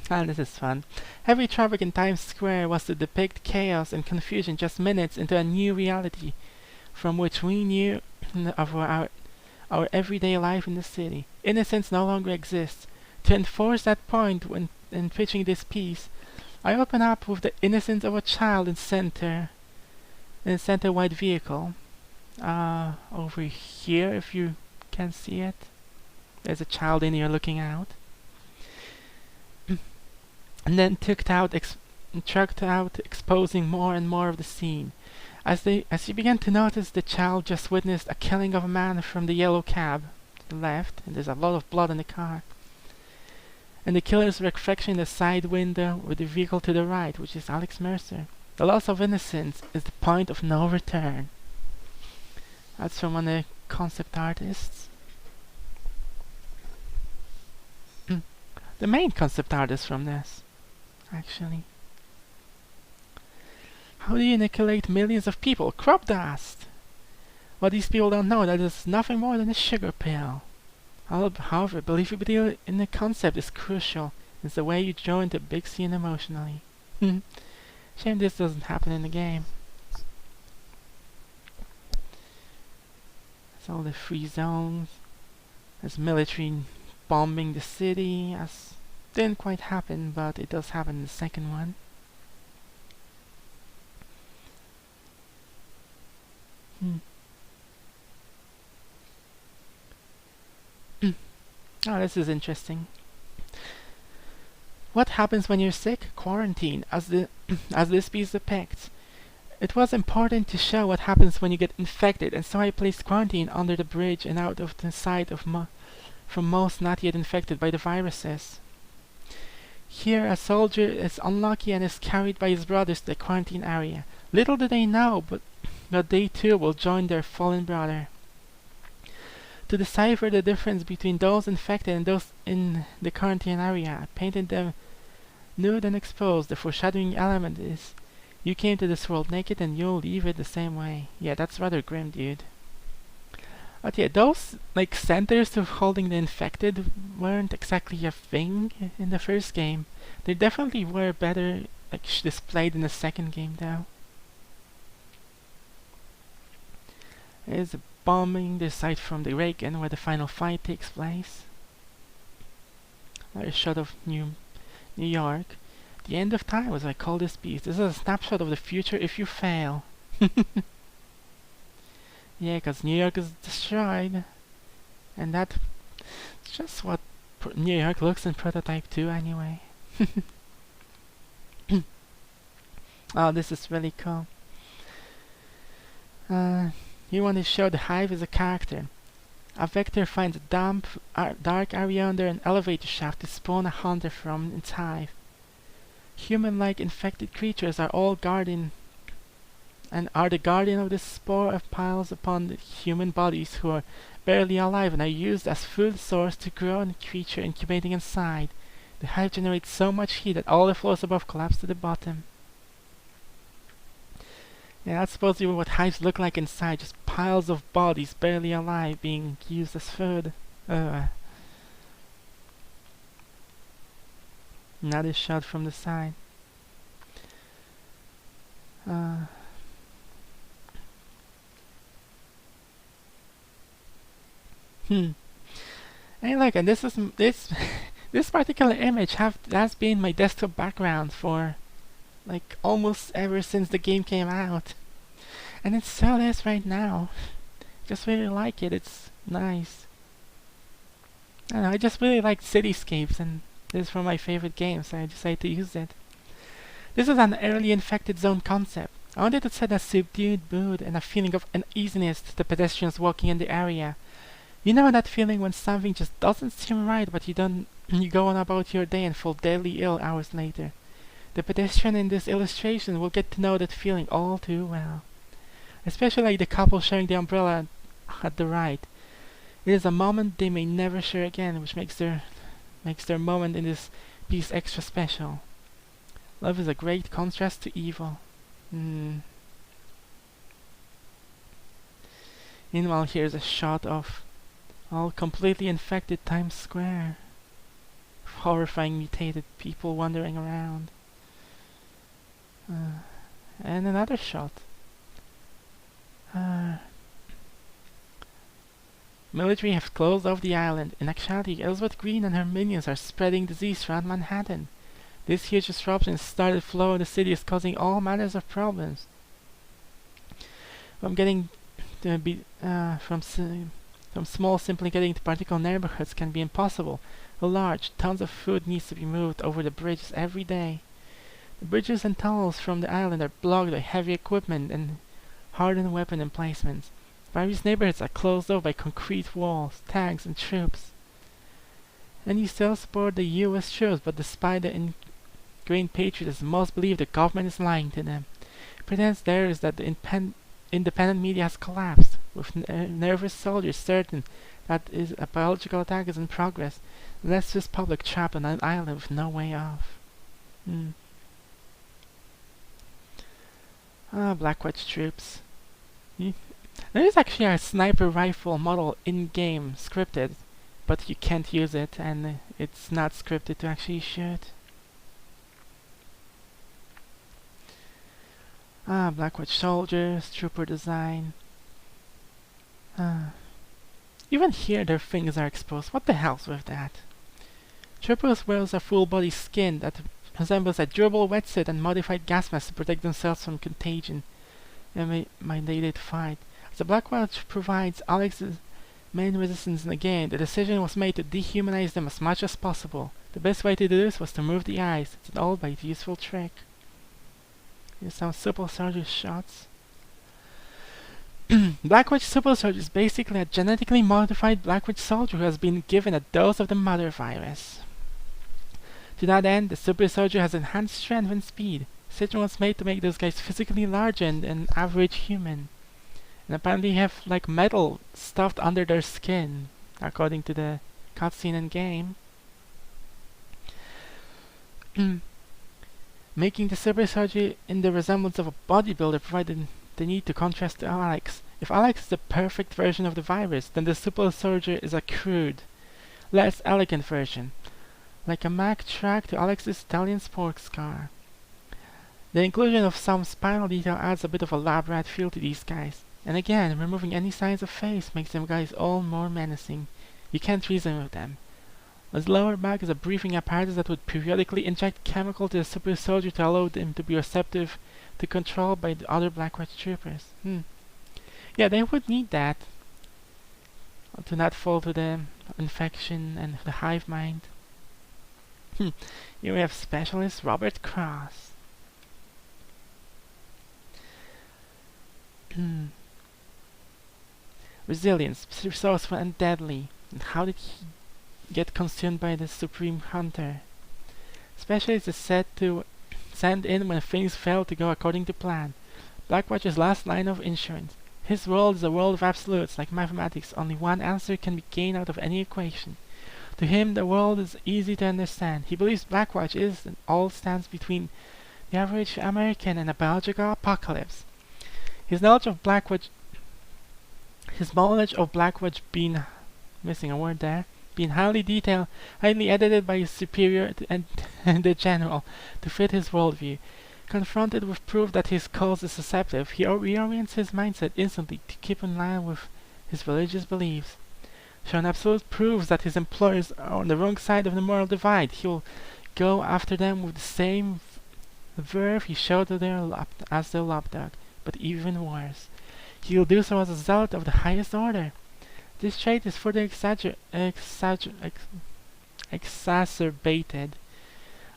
This is fun. Heavy traffic in Times Square was to depict chaos and confusion just minutes into a new reality from which we knew of our everyday life in the city. Innocence no longer exists. To enforce that point when in pitching this piece, I open up with the innocence of a child in a center-wide vehicle. Over here, if you can see it, there's a child in here looking out. And then trucked out, exposing more and more of the scene. As you begin to notice, the child just witnessed a killing of a man from the yellow cab to the left, and there's a lot of blood in the car. And the killer's reflection in the side window with the vehicle to the right, which is Alex Mercer. The loss of innocence is the point of no return. That's from one of the concept artists. The main concept artist from this, actually. How do you inoculate millions of people? Crop dust! What these people don't know, that is nothing more than a sugar pill. However, believability in the concept is crucial. It's the way you draw into a big scene emotionally. Shame this doesn't happen in the game. There's all the free zones. There's military bombing the city. As didn't quite happen, but it does happen in the second one. Oh, this is interesting. What happens when you're sick? Quarantine, as this piece depicts. It was important to show what happens when you get infected, and so I placed quarantine under the bridge and out of the sight of from most not yet infected by the viruses. Here, a soldier is unlucky and is carried by his brothers to the quarantine area. Little do they know, but they too will join their fallen brother. To decipher the difference between those infected and those in the quarantine area, I painted them nude and exposed. The foreshadowing element is, you came to this world naked and you'll leave it the same way. Yeah, that's rather grim, dude. But yeah, those like centers of holding the infected weren't exactly a thing in the first game. They definitely were better displayed in the second game though. There's a bombing the site from the Reagan where the final fight takes place. Another shot of New York. The end of time, as I call this piece. This is a snapshot of the future if you fail. Yeah, because New York is destroyed. And that's just what New York looks in Prototype 2 anyway. Oh, this is really cool. You want to show the Hive as a character. A Vector finds a damp, dark area under an elevator shaft to spawn a hunter from its hive. Human-like infected creatures are all guardian and are the guardian of the spore of piles upon the human bodies who are barely alive and are used as food source to grow a creature incubating inside. The hive generates so much heat that all the floors above collapse to the bottom. Yeah, that's supposed to be what hives look like inside, just piles of bodies barely alive being used as food. Another shot from the side. Hey, look, and this this particular image has been my desktop background for like almost ever since the game came out, and it still is right now. Just really like it. It's nice. I don't know, I just really like cityscapes, and this is one of my favorite games, so I decided to use it. This is an early infected zone concept. I wanted to set a subdued mood and a feeling of uneasiness to the pedestrians walking in the area. You know that feeling when something just doesn't seem right, but you go on about your day and fall deadly ill hours later. The pedestrian in this illustration will get to know that feeling all too well. Especially like the couple sharing the umbrella at the right. It is a moment they may never share again, which makes their moment in this piece extra special. Love is a great contrast to evil. Meanwhile, here's a shot of all completely infected Times Square. Horrifying mutated people wandering around. And another shot. Military have closed off the island. In actuality, Elizabeth Green and her minions are spreading disease around Manhattan. This huge disruption started flow in the city is causing all manners of problems. From small, simply getting to particular neighborhoods can be impossible. Large, tons of food needs to be moved over the bridges every day. The bridges and tunnels from the island are blocked by heavy equipment and hardened weapon emplacements. Various neighborhoods are closed off by concrete walls, tanks, and troops. And you still support the U.S. troops, but despite the ingrained patriotism, most believe the government is lying to them. Pretense there is that the independent media has collapsed, with nervous soldiers certain that a biological attack is in progress. The Swiss public trapped on an island with no way off. Blackwatch troops. There is actually a sniper rifle model in-game scripted, but you can't use it, and it's not scripted to actually shoot. Blackwatch soldiers, trooper design. Even here their fingers are exposed. What the hell's with that? Troopers wears a full body skin that resembles a durable wetsuit and modified gas masks to protect themselves from contagion in a mandated fight. As the Blackwatch provides Alex's main resistance in the game, the decision was made to dehumanize them as much as possible. The best way to do this was to move the eyes. It's an old but useful trick. Here's some Super Soldier shots. Blackwatch Super Soldier is basically a genetically modified Blackwatch soldier who has been given a dose of the mother virus. To that end, the Super Soldier has enhanced strength and speed. Decision was made to make those guys physically larger than an average human. And apparently have like metal stuffed under their skin, according to the cutscene in game. Making the Super Soldier in the resemblance of a bodybuilder provided the need to contrast to Alex. If Alex is the perfect version of the virus, then the Super Soldier is a crude, less elegant version, like a Mack truck to Alex's Italian sports car. The inclusion of some spinal detail adds a bit of a lab rat feel to these guys. And again, removing any signs of face makes them guys all more menacing. You can't reason with them. His lower back is a breathing apparatus that would periodically inject chemical to the Super Soldier to allow them to be receptive to control by the other Blackwatch troopers. Yeah, they would need that to not fall to the infection and the hive mind. Here we have Specialist Robert Cross. Resilience, resourceful and deadly. And how did he get consumed by the Supreme Hunter? Specialist is set to send in when things fail to go according to plan. Blackwatch's last line of insurance. His world is a world of absolutes, like mathematics. Only one answer can be gained out of any equation. To him, the world is easy to understand. He believes Blackwatch is and all stands between the average American and a biological apocalypse. His knowledge of Blackwatch being missing a word there, being highly detailed, highly edited by his superior and the general to fit his worldview. Confronted with proof that his cause is deceptive, he reorients his mindset instantly to keep in line with his religious beliefs. Shown absolute proofs that his employers are on the wrong side of the moral divide, he will go after them with the same verve he showed to their lapdog, but even worse. He will do so as a zealot of the highest order. This trait is further exacerbated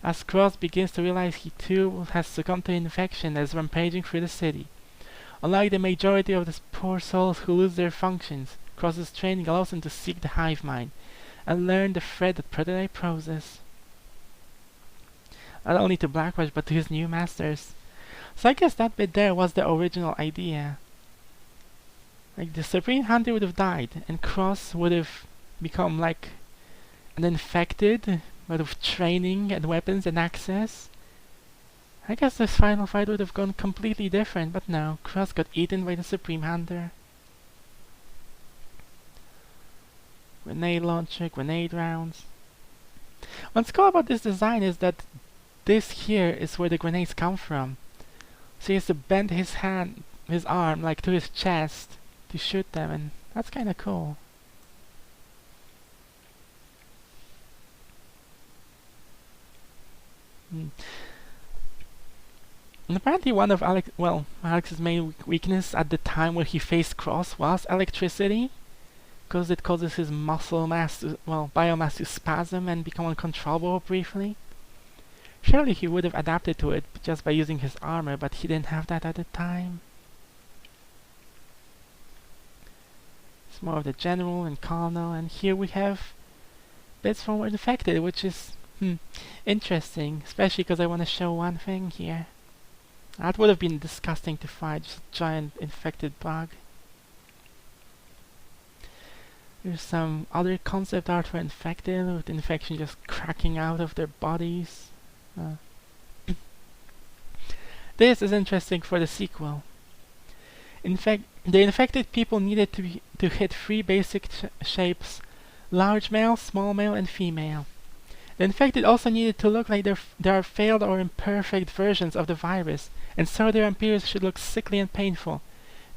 as Cross begins to realize he too has succumbed to infection that is rampaging through the city. Unlike the majority of the poor souls who lose their functions, Cross's training allows him to seek the hive mind and learn the threat that prototype poses. Not only to Blackwatch, but to his new masters. So I guess that bit there was the original idea. Like, the Supreme Hunter would have died, and Cross would have become like an infected, but with training and weapons and access. I guess this final fight would have gone completely different, but no, Cross got eaten by the Supreme Hunter. Grenade launcher, grenade rounds. What's cool about this design is that this here is where the grenades come from. So he has to bend his arm, like to his chest, to shoot them, and that's kinda cool. And apparently one of Alex's main weakness at the time where he faced Cross was electricity, because it causes his muscle mass to, biomass to spasm and become uncontrollable briefly. Surely he would have adapted to it just by using his armor, but he didn't have that at the time. It's more of the general and colonel, and here we have bits from Infected, which is interesting, especially because I want to show one thing here. That would have been disgusting to fight, just a giant infected bug. There's some other concept art for Infected, with infection just cracking out of their bodies. This is interesting for the sequel. In fact, the infected people needed to hit 3 basic shapes: large male, small male, and female. The infected also needed to look like they are failed or imperfect versions of the virus, and so their appearance should look sickly and painful.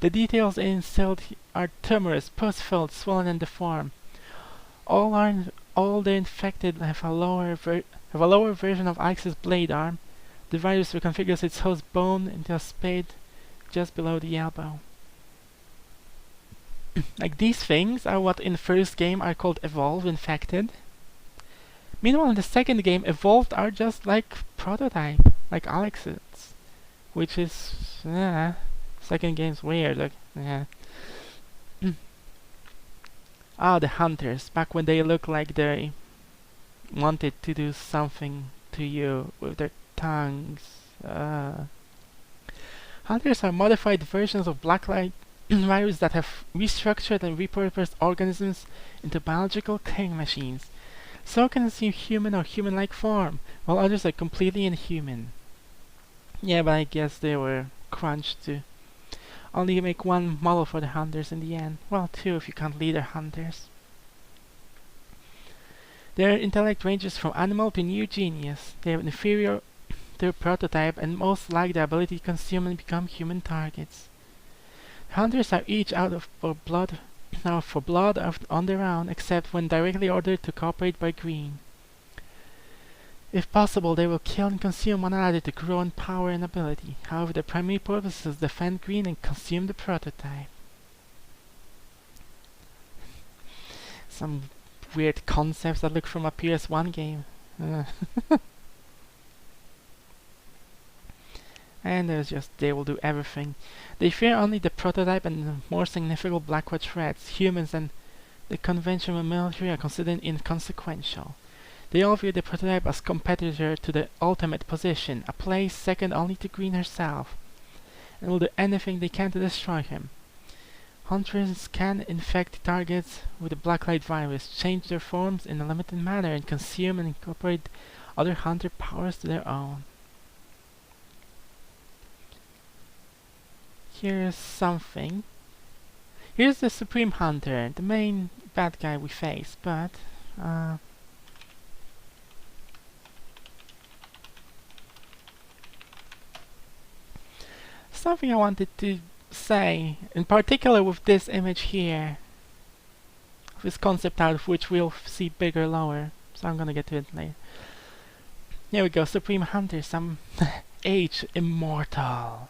The details instilled are tumorous, pus-filled, swollen, and deformed. All the infected have a lower version of Alex's blade arm. The virus reconfigures its host bone into a spade just below the elbow. Like, these things are what in the first game are called Evolve Infected. Meanwhile, in the second game, Evolved are just like Prototype, like Alex's, which is second game's weird. Like, the Hunters, back when they looked like they wanted to do something to you with their tongues. Hunters are modified versions of Blacklight virus that have restructured and repurposed organisms into biological killing machines. Some can assume human or human-like form, while others are completely inhuman. Yeah, but I guess they were crunched to only make one model for the Hunters in the end. Well, 2 if you count leader Hunters. Their intellect ranges from animal to new genius. They have inferior to a Prototype and most lack the ability to consume and become human targets. Hunters are each out for blood on their own, except when directly ordered to cooperate by Green. If possible, they will kill and consume one another to grow in power and ability. However, their primary purpose is defend Green and consume the Prototype. Some weird concepts that look from a PS1 game. And there's just, they will do everything. They fear only the Prototype and the more significant Blackwatch threats. Humans and the conventional military are considered inconsequential. They all view the Prototype as competitor to the ultimate position, a place second only to Green herself, and will do anything they can to destroy him. Hunters can infect targets with the Blacklight virus, change their forms in a limited manner, and consume and incorporate other Hunter powers to their own. Here's something. Here's the Supreme Hunter, the main bad guy we face, but something I wanted to say, in particular with this image here, this concept art, which we'll see bigger lower, so I'm gonna get to it later. Here we go, Supreme Hunter, some age immortal.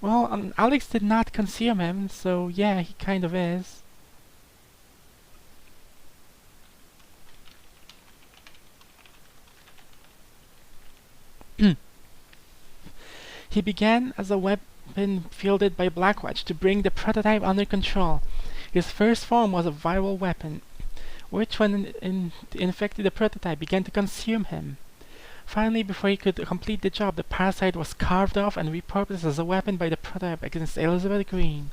Well, Alex did not consume him, so yeah, he kind of is. He began as a weapon fielded by Blackwatch to bring the Prototype under control. His first form was a viral weapon, which when infected the prototype began to consume him. Finally, before he could complete the job, the parasite was carved off and repurposed as a weapon by the prototype against Elizabeth Green.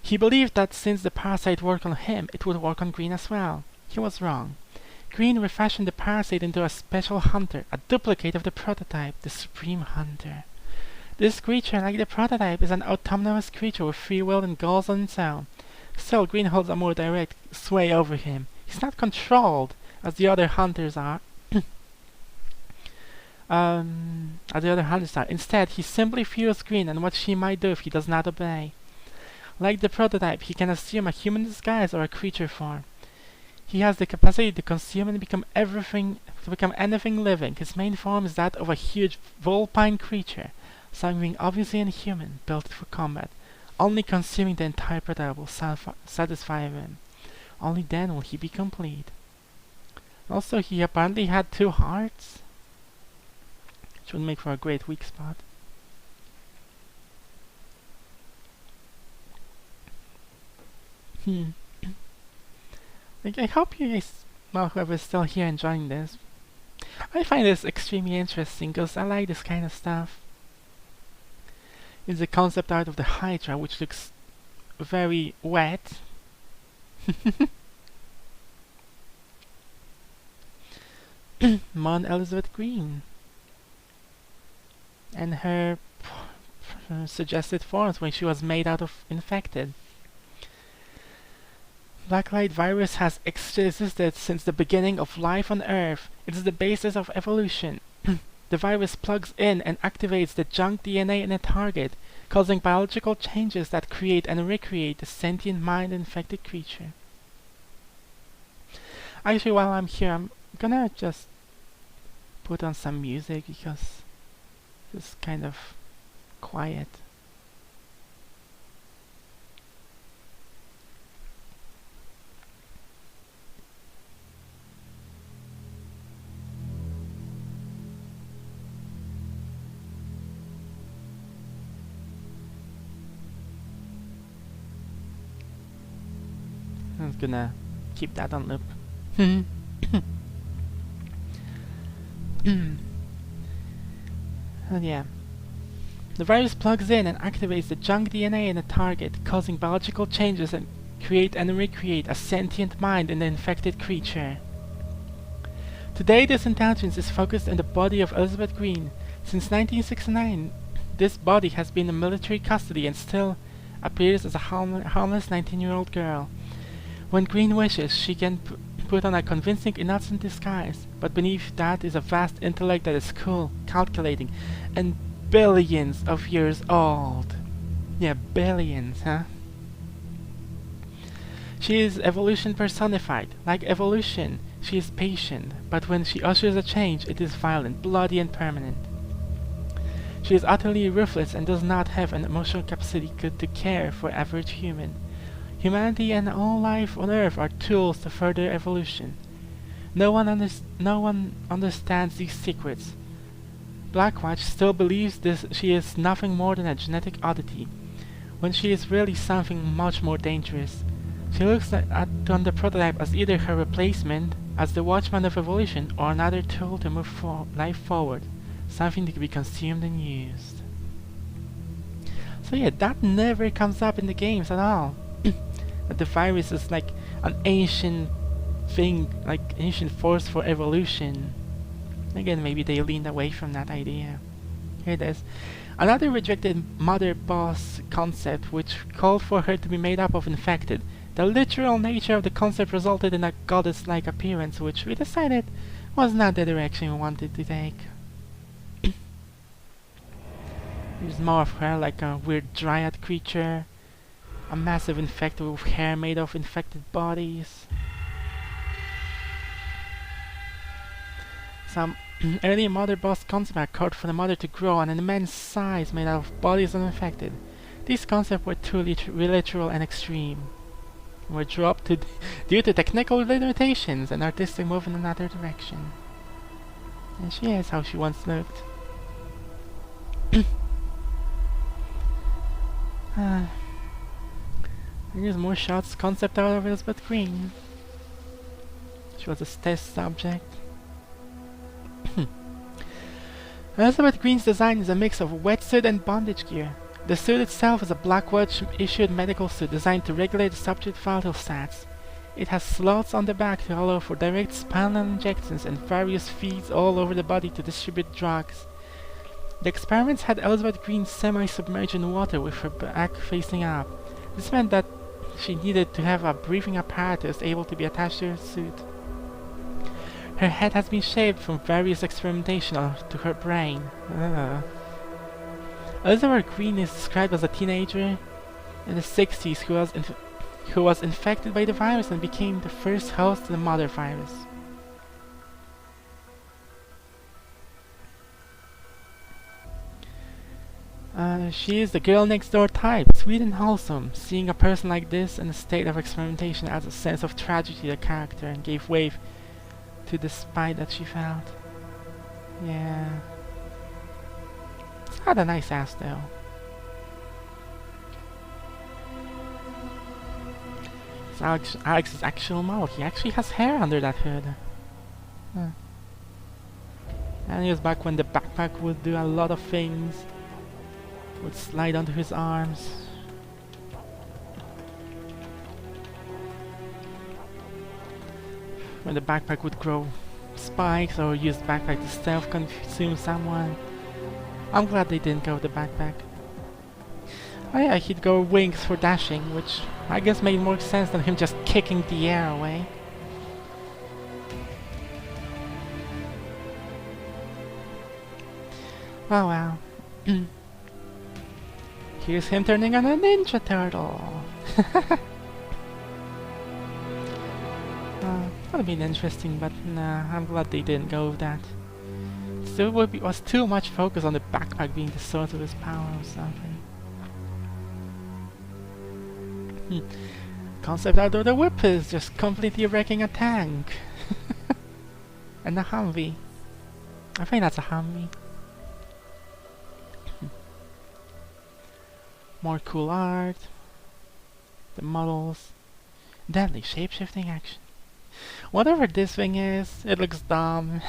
He believed that since the parasite worked on him, it would work on Green as well. He was wrong. Green refashioned the parasite into a special hunter, a duplicate of the prototype, the Supreme Hunter. This creature, like the prototype, is an autonomous creature with free will and goals on its own. Still, Green holds a more direct sway over him. He's not controlled, as the other hunters are. Instead, he simply fuels Green and what she might do if he does not obey. Like the prototype, he can assume a human disguise or a creature form. He has the capacity to consume and become anything living. His main form is that of a huge vulpine creature, something obviously inhuman, built for combat. Only consuming the entire prototype will satisfy him. Only then will he be complete. Also, he apparently had 2 hearts, which would make for a great weak spot. I hope you guys, well, whoever's still here enjoying this. I find this extremely interesting because I like this kind of stuff. It's the concept art of the Hydra, which looks very wet. Mon Elizabeth Green and her suggested forms when she was made out of infected. Blacklight virus has existed since the beginning of life on Earth. It is the basis of evolution. The virus plugs in and activates the junk DNA in a target, causing biological changes that create and recreate the sentient mind-infected creature. Actually, while I'm here, I'm gonna just put on some music because it's kind of quiet. I'm gonna keep that on loop. And yeah. The virus plugs in and activates the junk DNA in a target, causing biological changes and create and recreate a sentient mind in the infected creature. Today, this intelligence is focused in the body of Elizabeth Green. Since 1969, this body has been in military custody and still appears as a harmless 19-year-old girl. When Green wishes, she can put on a convincing innocent disguise, but beneath that is a vast intellect that is cool, calculating, and billions of years old. Yeah, billions, huh? She is evolution personified. Like evolution, she is patient, but when she ushers a change, it is violent, bloody, and permanent. She is utterly ruthless and does not have an emotional capacity to care for average human. Humanity and all life on Earth are tools to further evolution. No one understands these secrets. Blackwatch still believes she is nothing more than a genetic oddity, when she is really something much more dangerous. She looks on the prototype as either her replacement, as the watchman of evolution, or another tool to move life forward, something to be consumed and used. So yeah, that never comes up in the games at all. That the virus is like an ancient thing, like ancient force for evolution. Again, maybe they leaned away from that idea. Here it is. Another rejected Mother Boss concept, which called for her to be made up of infected. The literal nature of the concept resulted in a goddess-like appearance, which we decided was not the direction we wanted to take. There's more of her, like a weird dryad creature. A massive infected with hair made of infected bodies. Some early Mother Boss concepts called for the mother to grow an immense size made out of bodies of infected. These concepts were too literal and extreme. Were dropped due to technical limitations and artistic move in another direction. And she is how she once looked. Here's more shots, concept art of Elizabeth Green. She was a test subject. Elizabeth Green's design is a mix of wetsuit and bondage gear. The suit itself is a Blackwatch-issued medical suit designed to regulate the subject's vital stats. It has slots on the back to allow for direct spinal injections and various feeds all over the body to distribute drugs. The experiments had Elizabeth Green semi-submerged in water with her back facing up. This meant that she needed to have a breathing apparatus able to be attached to her suit. Her head has been shaped from various experimentation to her brain. Elizabeth Green is described as a teenager in the 60s who was infected by the virus and became the first host to the mother virus. She is the girl next door type, sweet and wholesome. Seeing a person like this in a state of experimentation adds a sense of tragedy to the character and gave way to the spite that she felt. Yeah. It's not a nice ass though. It's Alex's actual model. He actually has hair under that hood. Huh. And he was back when the backpack would do a lot of things. Would slide onto his arms. When the backpack would grow spikes or use the backpack to self-consume someone. I'm glad they didn't go with the backpack. Oh yeah, he'd go wings for dashing, which I guess made more sense than him just kicking the air away. Oh wow. Here's him turning on a Ninja Turtle. That would have been interesting, but nah, I'm glad they didn't go with that. Still was too much focus on the backpack being the source of his power or something. Concept art of the whip is just completely wrecking a tank. And a Humvee. I think that's a Humvee. More cool art. The models. Deadly shape-shifting action. Whatever this thing is, it looks dumb.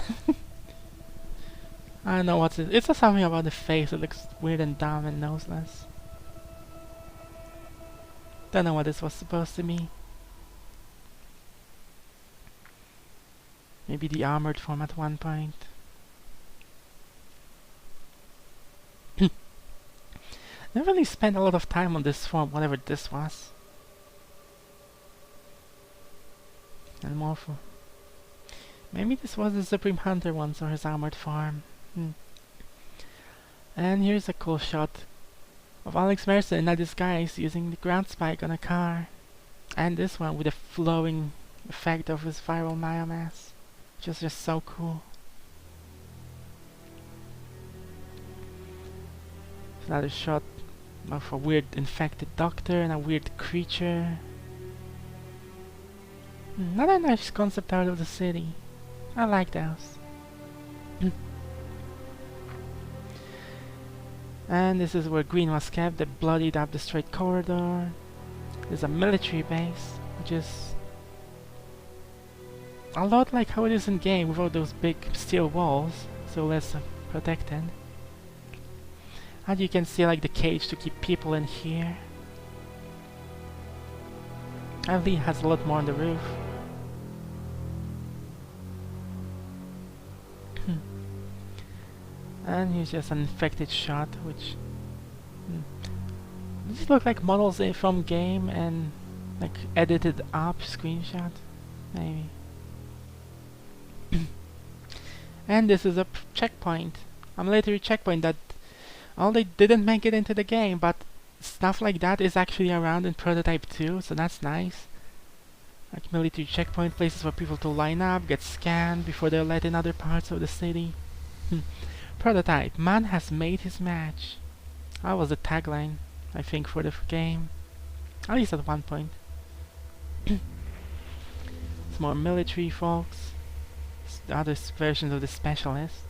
I don't know what's it. It's just something about the face. It looks weird and dumb and noseless. Don't know what this was supposed to be. Maybe the armored form at one point. Never really spent a lot of time on this form, whatever this was. And more for... Maybe this was the Supreme Hunter once, or his armored form. And here's a cool shot of Alex Mercer in a disguise using the ground spike on a car. And this one with the flowing effect of his viral biomass. Which is just so cool. Another shot of a weird infected doctor and a weird creature. Another nice concept art of the city. I like those. And this is where Green was kept, the bloodied up the straight corridor. There's a military base, which is a lot like how it is in game, without those big steel walls, so less protected. And you can see like the cage to keep people in here. Lee has a lot more on the roof. And here's just an infected shot, which these look like models from game and like edited up screenshot, maybe. And this is a checkpoint, a military checkpoint that they didn't make it into the game, but stuff like that is actually around in Prototype 2, so that's nice. Like military checkpoint, places for people to line up, get scanned before they're let in other parts of the city. Prototype, man has made his match. That was the tagline, I think, for the game. At least at one point. It's more military folks. It's the other versions of the Specialist.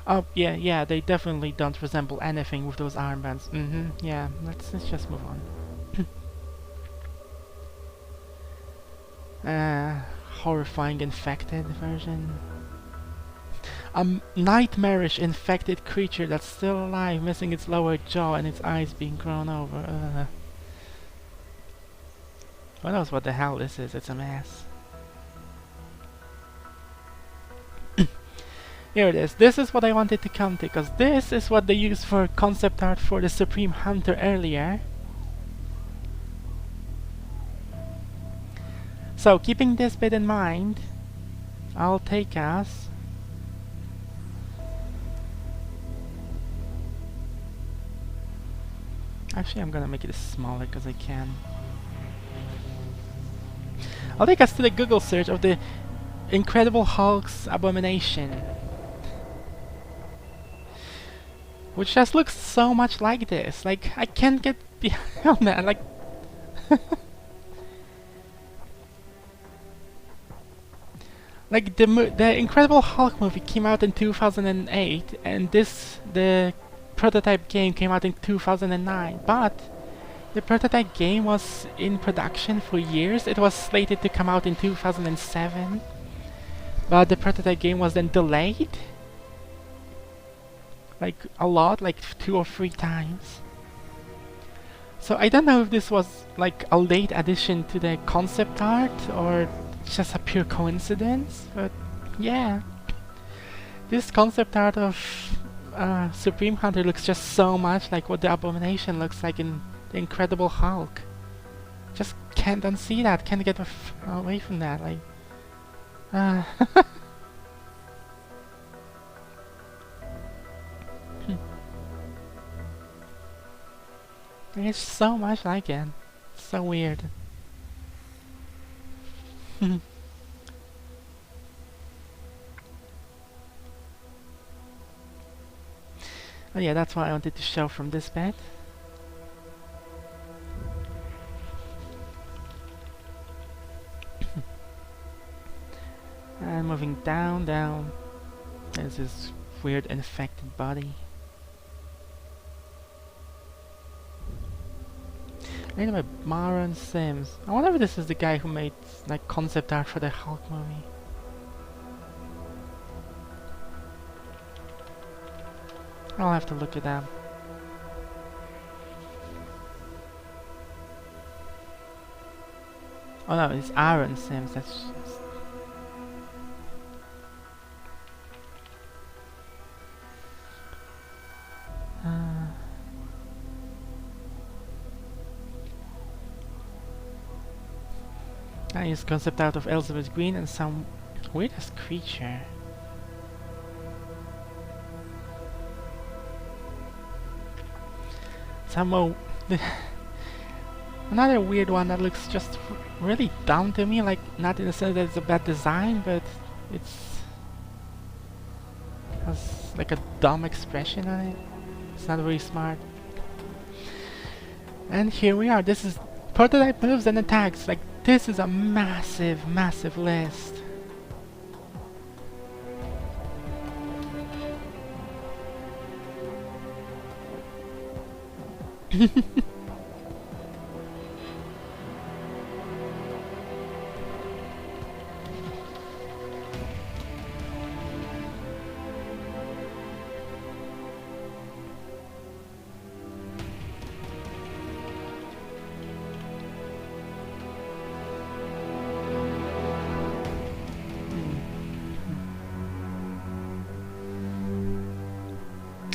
Oh, yeah, yeah, they definitely don't resemble anything with those armbands. Yeah, let's just move on. Horrifying infected version. A nightmarish infected creature that's still alive, missing its lower jaw and its eyes being grown over. Who knows what the hell this is? It's a mess. Here it is. This is what I wanted to come to, because this is what they used for concept art for the Supreme Hunter earlier. So, keeping this bit in mind, I'll take us... Actually, I'm gonna make it smaller because I can. I'll take us to the Google search of the Incredible Hulk's Abomination. Which just looks so much like this. Like, I can't get behind that. Like... like, the Incredible Hulk movie came out in 2008, and the prototype game came out in 2009. But the prototype game was in production for years. It was slated to come out in 2007. But the prototype game was then delayed. Like, a lot, like 2 or 3 times. So I don't know if this was like a late addition to the concept art or just a pure coincidence, but yeah. This concept art of Supreme Hunter looks just so much like what the Abomination looks like in the Incredible Hulk. Just can't unsee that, can't get away from that, like... It's so much like it. So weird. Oh yeah, that's what I wanted to show from this bit. And moving down, there's this weird infected body. Made by Maron Sims. I wonder if this is the guy who made like concept art for the Hulk movie. I'll have to look it up. Oh no, it's Aaron Sims. That's I used concept out of Elizabeth Green and some weirdest creature. Another weird one that looks just really dumb to me, like not in the sense that it's a bad design, but it's has like a dumb expression on it. It's not very smart. And here we are. This is prototype moves and attacks. Like, this is a massive, massive list.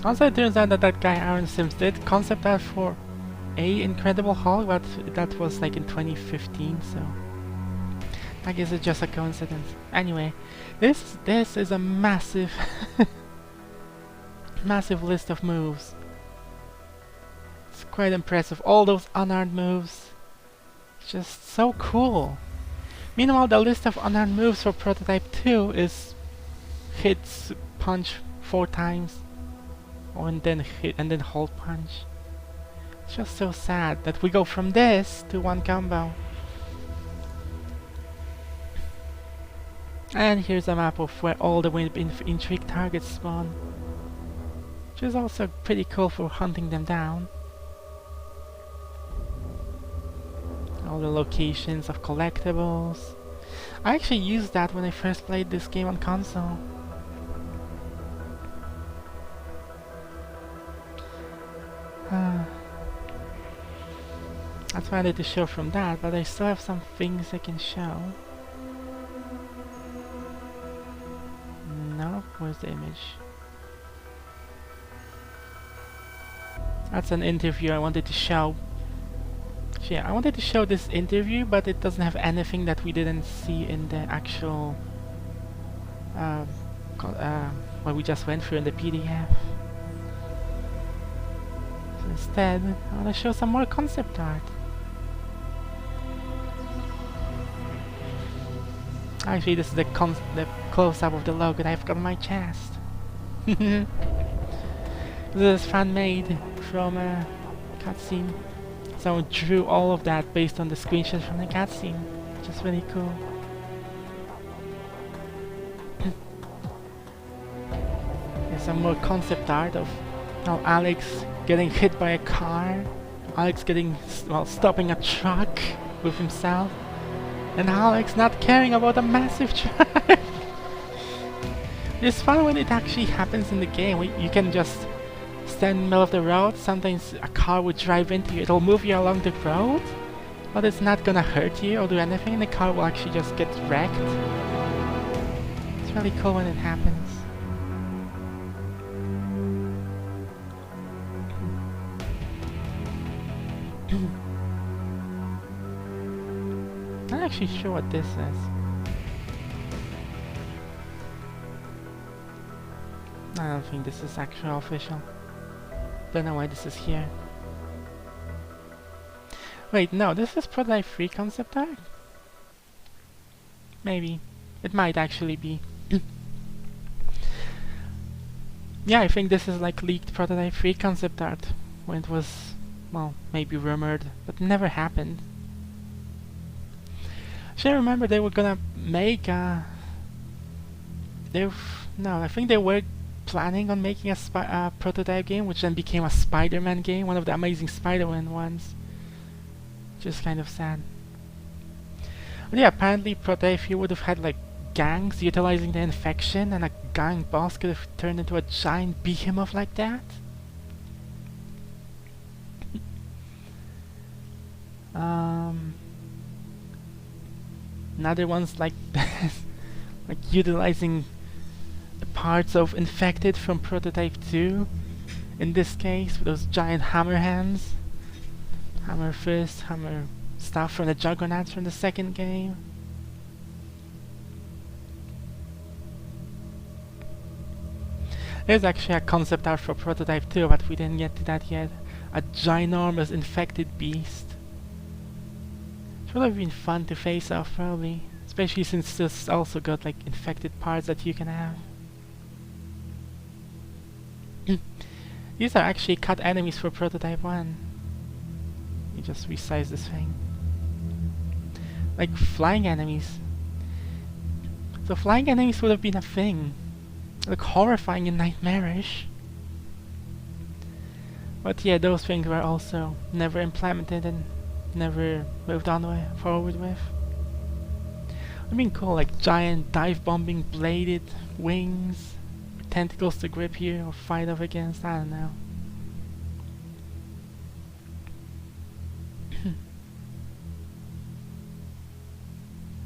Also, it turns out that that guy Aaron Sims did concept art for a Incredible Hulk, but that was like in 2015, so I guess it's just a coincidence. Anyway, this is a massive, massive list of moves. It's quite impressive. All those unarmed moves, just so cool. Meanwhile, the list of unarmed moves for Prototype 2 is hits, punch 4 times. And then hit and then hold punch. It's just so sad that we go from this to one combo. And here's a map of where all the intrigue targets spawn. which is also pretty cool for hunting them down. All the locations of collectibles. I actually used that when I first played this game on console. That's why I wanted to show from that, but I still have some things I can show. No, where's the image? That's an interview I wanted to show. So yeah, I wanted to show this interview, but it doesn't have anything that we didn't see in the actual what we just went through in the PDF. So instead, I want to show some more concept art. Actually, this is the close-up of the logo that I've got on my chest. This is fan-made from a cutscene. Someone drew all of that based on the screenshots from the cutscene, which is really cool. There's some more concept art of how Alex getting hit by a car, Alex getting, well, stopping a truck with himself, and Alex not caring about a massive truck. It's fun when it actually happens in the game. You can just stand in the middle of the road, sometimes a car would drive into you, it'll move you along the road, but it's not gonna hurt you or do anything, the car will actually just get wrecked. It's really cool when it happens. I'm not actually sure what this is. I don't think this is actually official. Don't know why this is here. Wait, no, this is Prototype 3 concept art? Maybe. It might actually be. Yeah, I think this is like leaked Prototype 3 concept art. When it was, well, maybe rumored, but never happened. I remember they were gonna make a... No, I think they were planning on making a prototype game, which then became a Spider-Man game, one of the Amazing Spider-Man ones. Just kind of sad. But yeah, apparently Prototype 3 would have had like gangs utilizing the infection, and a gang boss could have turned into a giant behemoth like that. Another one's like like utilizing parts of Infected from Prototype 2. In this case, with those giant hammer hands. Hammer fist, hammer stuff from the Juggernauts from the second game. There's actually a concept art for Prototype 2, but we didn't get to that yet. A ginormous infected beast. It would have been fun to face off, probably. Especially since this also got like infected parts that you can have. These are actually cut enemies for Prototype 1. You just resize this thing. Like flying enemies. So flying enemies would have been a thing. Like horrifying and nightmarish. But yeah, those things were also never implemented and never moved on forward with. I mean, cool, like giant dive-bombing bladed wings, tentacles to grip you or fight off against, I don't know.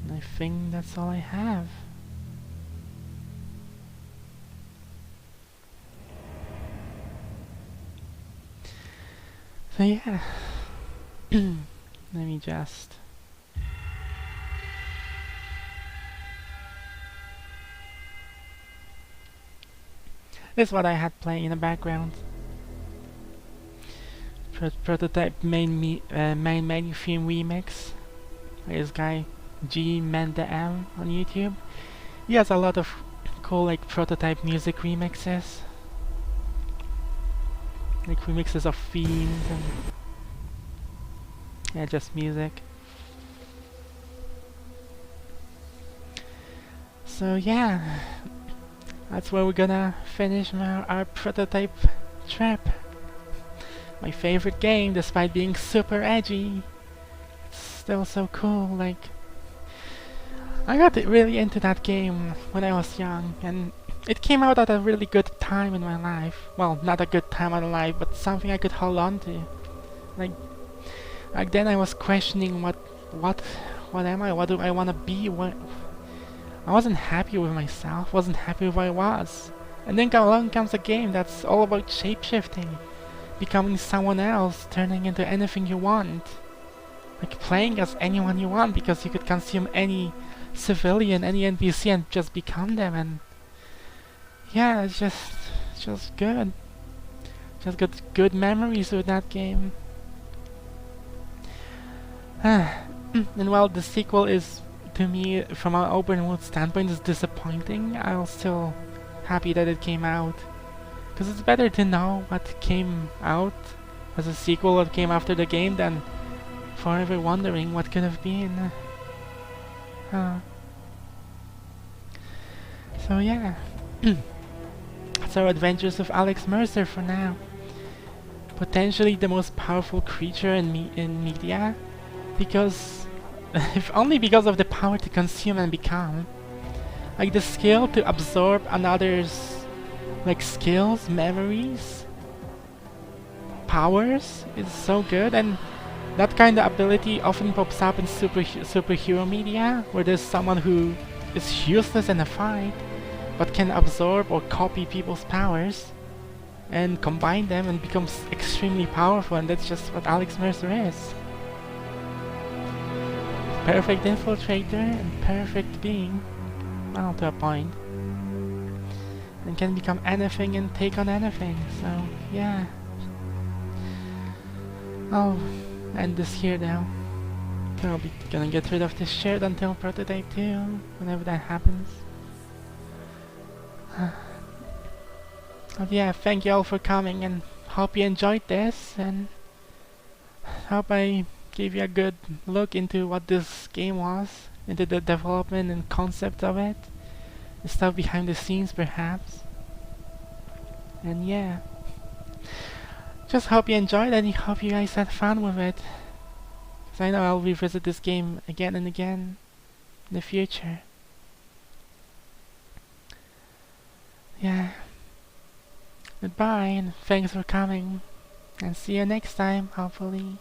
And I think that's all I have. So yeah, let me just... This is what I had playing in the background. Prototype main menu theme remix. This guy G Menda M on YouTube. He has a lot of cool like Prototype music remixes. Like remixes of themes and yeah, just music. So yeah, that's where we're gonna finish our Prototype trip. My favorite game, despite being super edgy. It's still so cool, like... I got really into that game when I was young, and it came out at a really good time in my life. Well, not a good time in my life, but something I could hold on to. Like, back then I was questioning what am I? What do I want to be? I wasn't happy with myself, wasn't happy with who I was. And then along comes a game that's all about shapeshifting, becoming someone else, turning into anything you want. Like playing as anyone you want, because you could consume any civilian, any NPC and just become them. And yeah, it's just good. Just got good memories with that game. And while the sequel is, to me, from an open world standpoint, is disappointing, I'm still happy that it came out. Because it's better to know what came out as a sequel, what came after the game, than forever wondering what could have been. So yeah. That's our adventures with Alex Mercer for now. Potentially the most powerful creature in media, because if only because of the power to consume and become. Like the skill to absorb another's like skills, memories, powers is so good, and that kind of ability often pops up in superhero media, where there's someone who is useless in a fight, but can absorb or copy people's powers and combine them and becomes extremely powerful, and that's just what Alex Mercer is. Perfect infiltrator and perfect being, well, to a point. And can become anything and take on anything, so yeah. I'll end this here now. I'll be gonna get rid of this shirt until Prototype 2, whenever that happens. But yeah, thank you all for coming, and hope you enjoyed this, and hope I gave you a good look into what this game was, into the development and concept of it, the stuff behind the scenes perhaps. And yeah, just hope you enjoyed it, and hope you guys had fun with it, because I know I'll revisit this game again and again in the future. Yeah, goodbye, and thanks for coming, and see you next time, hopefully.